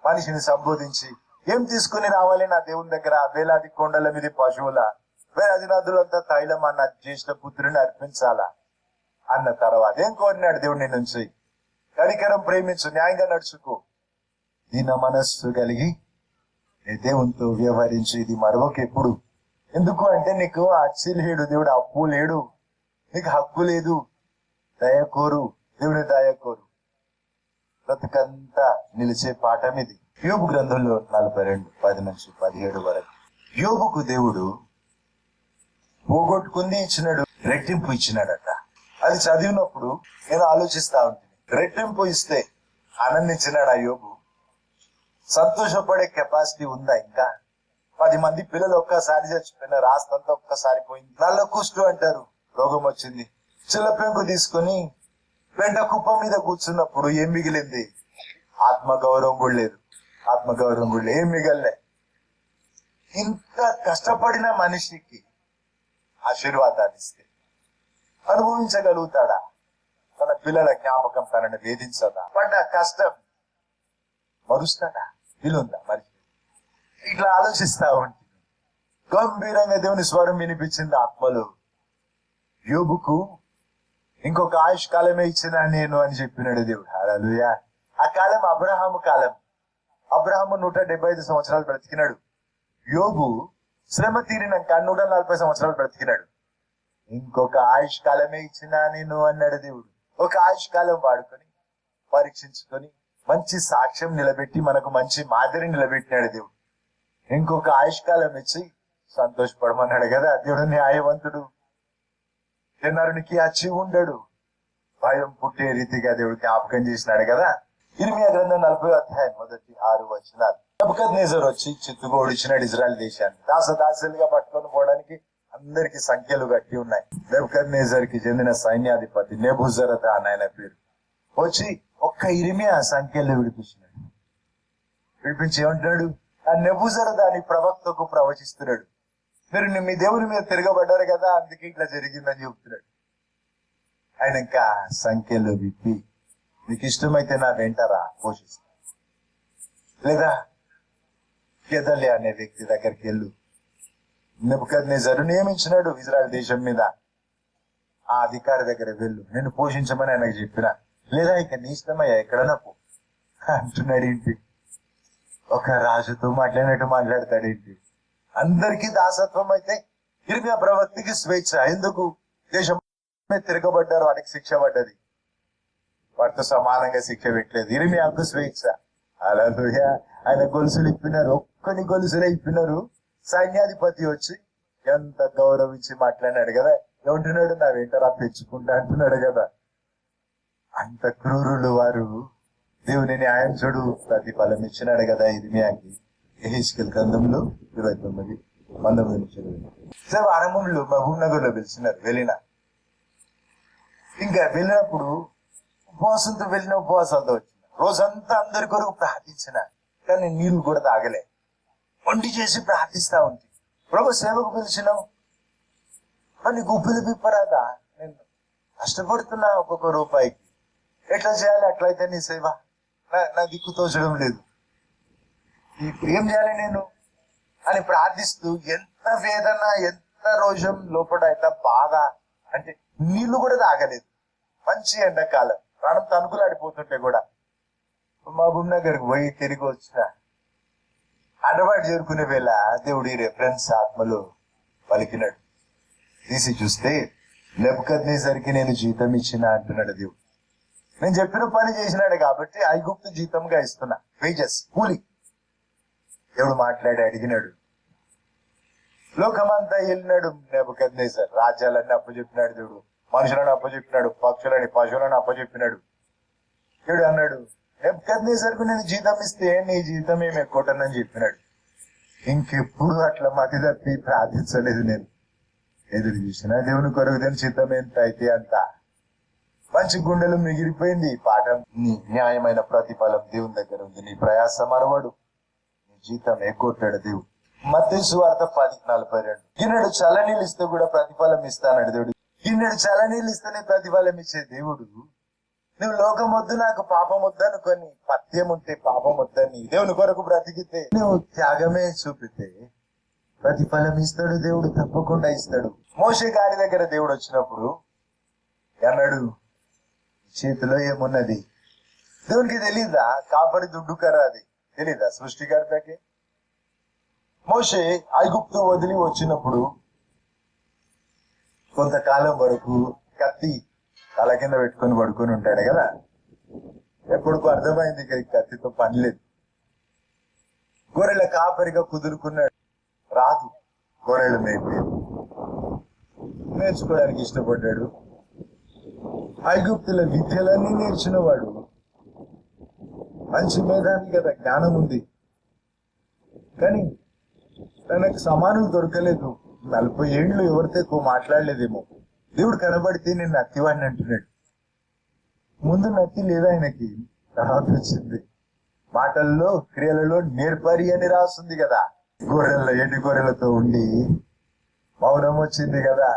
మనిషిని సంబోధించి ఏం తీసుకుని రావాలి నా దేవుని దగ్గర? వేలాది కొండల మీద పశువుల, వేలాది నదులంతా తైలం అన్న జ్యేష్ఠ పుత్రుని అర్పించాలా అన్న తర్వాత ఏం కోరినాడు దేవుడి నుంచి? కనికరం, ప్రేమించు, న్యాయంగా నడుచుకో, దీన మనస్సు కలిగి నీ దేవునితో వ్యవహరించు. ఇది మరొక ఎప్పుడు. ఎందుకు అంటే నీకు అచ్చి లేడు దేవుడు, అప్పు లేడు, నీకు హక్కు లేదు. దయకోరు, దేవుని దయకోరు. బ్రతుకంతా నిలిచే పాఠం ఇది. యోబు గ్రంథంలో 42:10-17 వరకు యోబుకు దేవుడు పోగొట్టుకుంది ఇచ్చినాడు, రెట్టింపు ఇచ్చినాడట. అది చదివినప్పుడు నేను ఆలోచిస్తా ఉంటుంది, రెట్టింపు ఇస్తే ఆనందించినాడు ఆ యోబు? సంతోషపడే కెపాసిటీ ఉందా? ఇంకా 10 మంది పిల్లలు ఒక్కసారి చచ్చిపోయినారు, ఆస్తంతా ఒక్కసారి పోయింది. నల్ల కుష్టు అంటారు, రోగం వచ్చింది. చిల్ల పెంకు తీసుకుని వెంట కుప్ప మీద కూర్చున్నప్పుడు ఏం మిగిలింది? ఆత్మగౌరవం కూడా లేదు. ఆత్మగౌరవం కూడా ఏం మిగలే. ఇంత కష్టపడిన మనిషికి ఆశీర్వాదాన్ని ఇస్తే అనుభవించగలుగుతాడా? తన పిల్లల జ్ఞాపకం తనని వేధించదా? పడ్డ కష్టం మరుస్తాడా? వీలుందా? మరి ఇట్లా ఆలోచిస్తా ఉంటుంది. గంభీరంగా దేవుని స్వరం వినిపించింది ఆత్మలో. యోబుకు ఇంకొక ఆయుష్ కాలమే ఇచ్చిన నేను అని చెప్పినాడు దేవుడు. హల్లెలూయా. ఆ కాలం అబ్రహాము కాలం. అబ్రహాము 175 సంవత్సరాలు బ్రతికినాడు. యోబు శ్రమ తీరినాక 140 సంవత్సరాలు బ్రతికినాడు. ఇంకొక ఆయుష్ కాలమే ఇచ్చినా నేను అన్నాడు దేవుడు. ఒక ఆయుష్ కాలం వాడుకొని పరీక్షించుకొని మంచి సాక్ష్యం నిలబెట్టి మనకు మంచి మాదిరి నిలబెట్టినాడు దేవుడు. ఇంకొక ఆయుష్ కాలం ఇచ్చి సంతోషపడమన్నాడు కదా దేవుడు. న్యాయవంతుడు. నరునికి అచ్చి ఉండడు. భయం పుట్టే రీతిగా దేవుడు జ్ఞాపకం చేసినాడు కదా. ఇర్మియా గ్రంథం 40:1-6 నెబుకద్నెజరు వచ్చి చిత్తుగోడిచ్చినాడు ఇజ్రాయెల్ దేశాన్ని. దాసదాసులుగా పట్టుకొని పోవడానికి అందరికి సంఖ్యలు గట్టి ఉన్నాయి. నెబుకద్నెజర్కి చెందిన సైన్యాధిపతి నెబుజరదాన్ ఆయన పేరు. వచ్చి ఒక్క ఇర్మియా సంఖ్యలు విడిపించినాడు. విడిపించి ఏమంటున్నాడు? ఆ నెబుజరదాని ప్రవక్తకు ప్రవచిస్తున్నాడు. మీరు మీ దేవుని మీద తిరగబడ్డారు కదా, అందుకే ఇట్లా జరిగిందని చెప్తున్నాడు. ఆయన ఇంకా సంఖ్యలు విప్పి, నీకు ఇష్టమైతే నా వెంటరా పోషిస్తా, లేదా గెదల్య అనే వ్యక్తి దగ్గరికి వెళ్ళు. నెబుకద్నెజరు నియమించినాడు ఇజ్రాయెల్ దేశం మీద. ఆ అధికారి దగ్గర వెళ్ళు, నేను పోషించమని ఆయనకు చెప్పిన. లేదా ఇక నీ ఇష్టమయ్యా, ఎక్కడన్నా పో అంటున్నాడు. ఏంటి? ఒక రాజుతో మాట్లాడినట్టు మాట్లాడతాడు. ఏంటి? అందరికీ దాసత్వం అయితే ఇర్మియా ప్రవక్తికి స్వేచ్ఛ. ఎందుకు? దేశం తిరగబడ్డారు, వారికి శిక్ష పడ్డది. వారితో సమానంగా శిక్ష పెట్టలేదు. ఇర్మియాకు స్వేచ్ఛ. హల్లెలూయా. ఆయన గొలుసులు ఇప్పినారు, ఒక్కని గొలుసులే ఇప్పినారు. సైన్యాధిపతి వచ్చి ఎంత గౌరవించి మాట్లాడినాడు కదా. ఏమంటున్నాడు? నా వెంటరా పెంచుకుంటా అంటున్నాడు కదా. అంత క్రూరులు వారు. దేవుని న్యాయం చూడు, ప్రతిఫలం ఇచ్చినాడు కదా ఇర్మియాకి. యెహెజ్కేలు గ్రంథంలో 29:19 ఆరంభంలో మహబూబ్ నగర్ లో పిలిచినారు. వెళ్ళిన ఇంకా వెళ్ళినప్పుడు ఉపవాసంతో వెళ్ళిన, ఉపవాసాలతో వచ్చిన. రోజంతా అందరి కొరకు ప్రార్థించిన, కానీ నీళ్లు కూడా తాగలే. వండి చేసి ప్రార్థిస్తా ఉంది. ప్రభు సేవకు పిలిచినావు, మరి నీకు ఉప్పులు పిప్పరాదా? నేను కష్టపడుతున్నా ఒక్కొక్క రూపాయికి, ఎట్లా చేయాలి? అట్లయితే నీ సేవ నా దిక్కు తోచడం లేదు. ఇప్పుడు ఏం చేయాలి నేను అని ప్రార్థిస్తూ ఎంత వేదన, ఎంత రోషం లోపల, ఎంత బాధ అంటే నీళ్లు కూడా తాగలేదు. మంచి ఎండాకాలం, ప్రాణం తణుకులాడిపోతుంటే కూడా మహబూబ్ నగర్కి పోయి తిరిగి వచ్చిన అడవాడు చేరుకునే వేళ దేవుడి రెఫరెన్స్ ఆత్మలో పలికినాడు. తీసి చూస్తే నెబుకద్నెజరుకి నేను జీతం ఇచ్చిన అంటున్నాడు దేవుడు. నేను చెప్పిన పని చేసినాడు కాబట్టి ఐగుప్తు జీతంగా ఇస్తున్నా, వేజెస్, కూలి. దేవుడు మాట్లాడి అడిగినాడు. లోకమంతా వెళ్ళినాడు నెబుకద్నెజరు, రాజ్యాలన్నీ అప్పచెప్పినాడు దేవుడు, మనుషులను అప్పచెప్పినాడు, పక్షులని పశువులను అప్పచెప్పినాడు. దేవుడు అన్నాడు, నెబుకద్నెజరుకు నేను జీతం ఇస్తే నీ జీతం ఏమి ఎక్కువటనని చెప్పినాడు. ఇంకెప్పుడు అట్లా మతి తప్పి ప్రార్థించలేదు. నేను ఎదురు చూసిన దేవుని కొరకు దేని చిత్తం ఎంత అయితే అంత. మంచి గుండెలు మిగిలిపోయింది. ఈ పాఠం, నీ న్యాయమైన ప్రతిఫలం దేవుని దగ్గర ఉంది. నీ ప్రయాస మరవడు, నీ జీతం ఎగ్గొట్టాడు దేవుడు. మత్తయి సువార్త 10:42. గిన్నెడు చల్లనీళ్ళు ఇస్తే కూడా ప్రతిఫలం ఇస్తానడు దేవుడు. గిన్నెడు చల్లనీళ్ళు ఇస్తేనే ప్రతిఫలం ఇచ్చే దేవుడు, నువ్వు లోకం వద్దు, నాకు పాపం వద్దనుకొని, పథ్యం ఉంటే పాపం వద్దని దేవుని కొరకు బ్రతికితే, నువ్వు త్యాగమే చూపితే ప్రతిఫలం ఇస్తాడు దేవుడు, తప్పకుండా ఇస్తాడు. మోషే గారి దగ్గర దేవుడు వచ్చినప్పుడు అన్నాడు, చేతిలో ఏమున్నది? దేవునికి తెలీదా? కాపరి దుడ్డు కర్ర, అది తెలీదా సృష్టికర్తకి? మోషే ఐగుప్తు వదిలి వచ్చినప్పుడు కొంతకాలం వరకు కత్తి తల కింద పెట్టుకొని పడుకొని ఉంటాడు కదా. ఎప్పుడుకు అర్థమైంది ఇక ఈ కత్తితో పని లేదు. గొర్రెల కాపరిగా కుదురుకున్నాడు. రాదు గొర్రెలు మేపేది, నేర్చుకోవడానికి ఇష్టపడ్డాడు. ఐగుప్తుల విద్యలన్నీ నేర్చిన వాడు, మంచి మేధావి కదా, జ్ఞానం ఉంది. కానీ తనకు సమానం దొరకలేదు. 40 ఏళ్ళు ఎవరితో ఎక్కువ మాట్లాడలేదేమో. దేవుడు కనబడితే నేను నత్తివాడిని అంటున్నాడు. ముందు నత్తి లేదా ఆయనకి, తర్వాత వచ్చింది. మాటల్లో క్రియలలో నేర్పరి అని రాస్తుంది కదా. ఎండి గొర్రెలతో ఉండి మౌనం వచ్చింది కదా.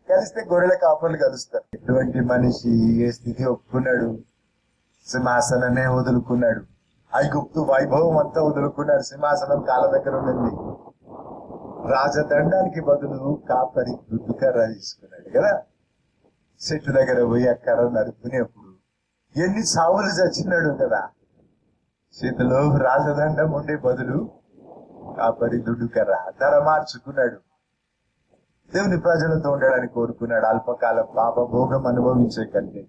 కలిస్తే గొర్రెల కాపర్లు కలుస్తారు. ఎటువంటి మనిషి ఏ స్థితి ఒప్పుకున్నాడు? సింహాసనమే వదులుకున్నాడు. ఐగుప్తు వైభవం అంతా వదులుకున్నాడు. సింహాసనం కాళ్ళ దగ్గర ఉండింది. రాజదండానికి బదులు కాపరి దుడ్డు కర్ర తీసుకున్నాడు కదా. చెట్టు దగ్గర పోయి ఆ కర్ర నరుకునేప్పుడు ఎన్ని సావులు చచ్చినాడు కదా. చేతిలో రాజదండం ఉండే బదులు కాపరి దుడ్డు కర్ర ధర మార్చుకున్నాడు. దేవుని ప్రజలతో ఉండడానికి కోరుకున్నాడు. అల్పకాల పాప భోగం అనుభవించే కంటే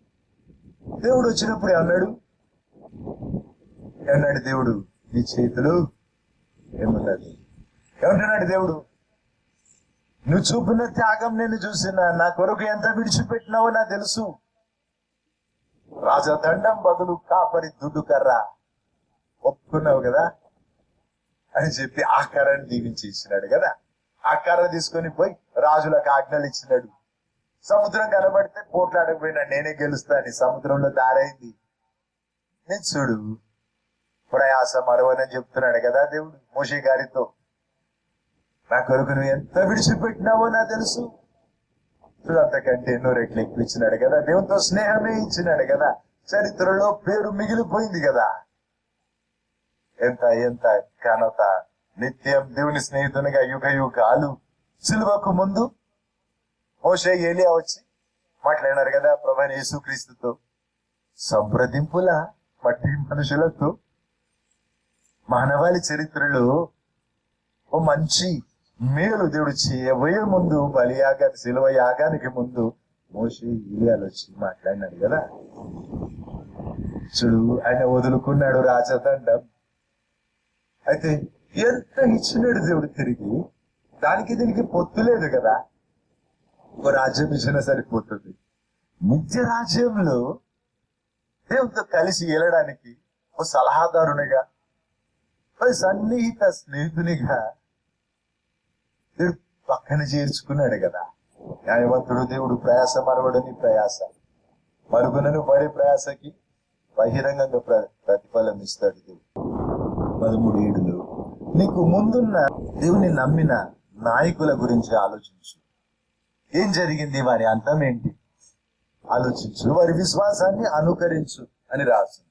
దేవుడు వచ్చినప్పుడు అన్నాడు దేవుడు, నీ చేతులు ఏమున్నది? ఏమంటున్నాడు దేవుడు? నువ్వు చూపిన త్యాగం నేను చూసినా, నా కొరకు ఎంత విడిచిపెట్టినావో నాకు తెలుసు. రాజదండం బదులు కాపరి దుడ్డు కర్ర ఒప్పుకున్నావు కదా అని చెప్పి ఆ కర్రని దీవించి ఇచ్చినాడు కదా. ఆ కర్ర తీసుకొని పోయి రాజులకు ఆజ్ఞలు ఇచ్చినాడు. సముద్రం కనబడితే పోట్లాడకపోయినా నేనే గెలుస్తా అని సముద్రంలో దారైంది. నేను చూడు ప్రయాస మరవనని చెప్తున్నాడు కదా దేవుడు మోషే గారితో. నా కొరకు నువ్వు ఎంత విడిచిపెట్టినావో నాకు తెలుసు. చూడు, అంతకంటే ఎన్నో రెట్లు ఎక్కువ ఇచ్చినాడు కదా. దేవునితో స్నేహమే ఇచ్చినాడు కదా. చరిత్రలో పేరు మిగిలిపోయింది కదా. ఎంత ఎంత ఘనత! నిత్యం దేవుని స్నేహితునిగా యుగ యుగాలు. సిలువకు ముందు మోషే ఏలియా వచ్చి మాట్లాడినారు కదా ప్రభువైన యేసుక్రీస్తుతో. సంప్రదింపుల మట్టి మనుషులతో మానవాళి చరిత్రలో ఓ మంచి మేలు దేవుడు చేయబోయే ముందు, బలియాగానికి సిలువ యాగానికి ముందు మోషే ఏలియాలు వచ్చి మాట్లాడినాడు కదా. చూడు, ఆయన వదులుకున్నాడు రాజదండం. అయితే ఎంత ఇచ్చినాడు దేవుడు తిరిగి. దానికి దీనికి పొత్తు లేదు కదా. ఒక రాజ్యం ఇచ్చినా సరిపోతుంది. నిత్య రాజ్యంలో దేవుడితో కలిసి వెళ్ళడానికి ఓ సలహాదారునిగా, ఓ సన్నిహిత స్నేహితునిగా దేవుడు పక్కన చేర్చుకున్నాడు కదా. న్యాయవంతుడు దేవుడు ప్రయాస మరవడని ప్రయాస, మరుగునను పడే ప్రయాసకి బహిరంగంగా ప్రతిఫలం ఇస్తాడు దేవుడు. 13:7 నీకు ముందున్న దేవుని నమ్మిన నాయకుల గురించి ఆలోచించు. ఏం జరిగింది? వారి అంతం ఏంటి ఆలోచించు. వారి విశ్వాసాన్ని అనుకరించు అని రాసింది.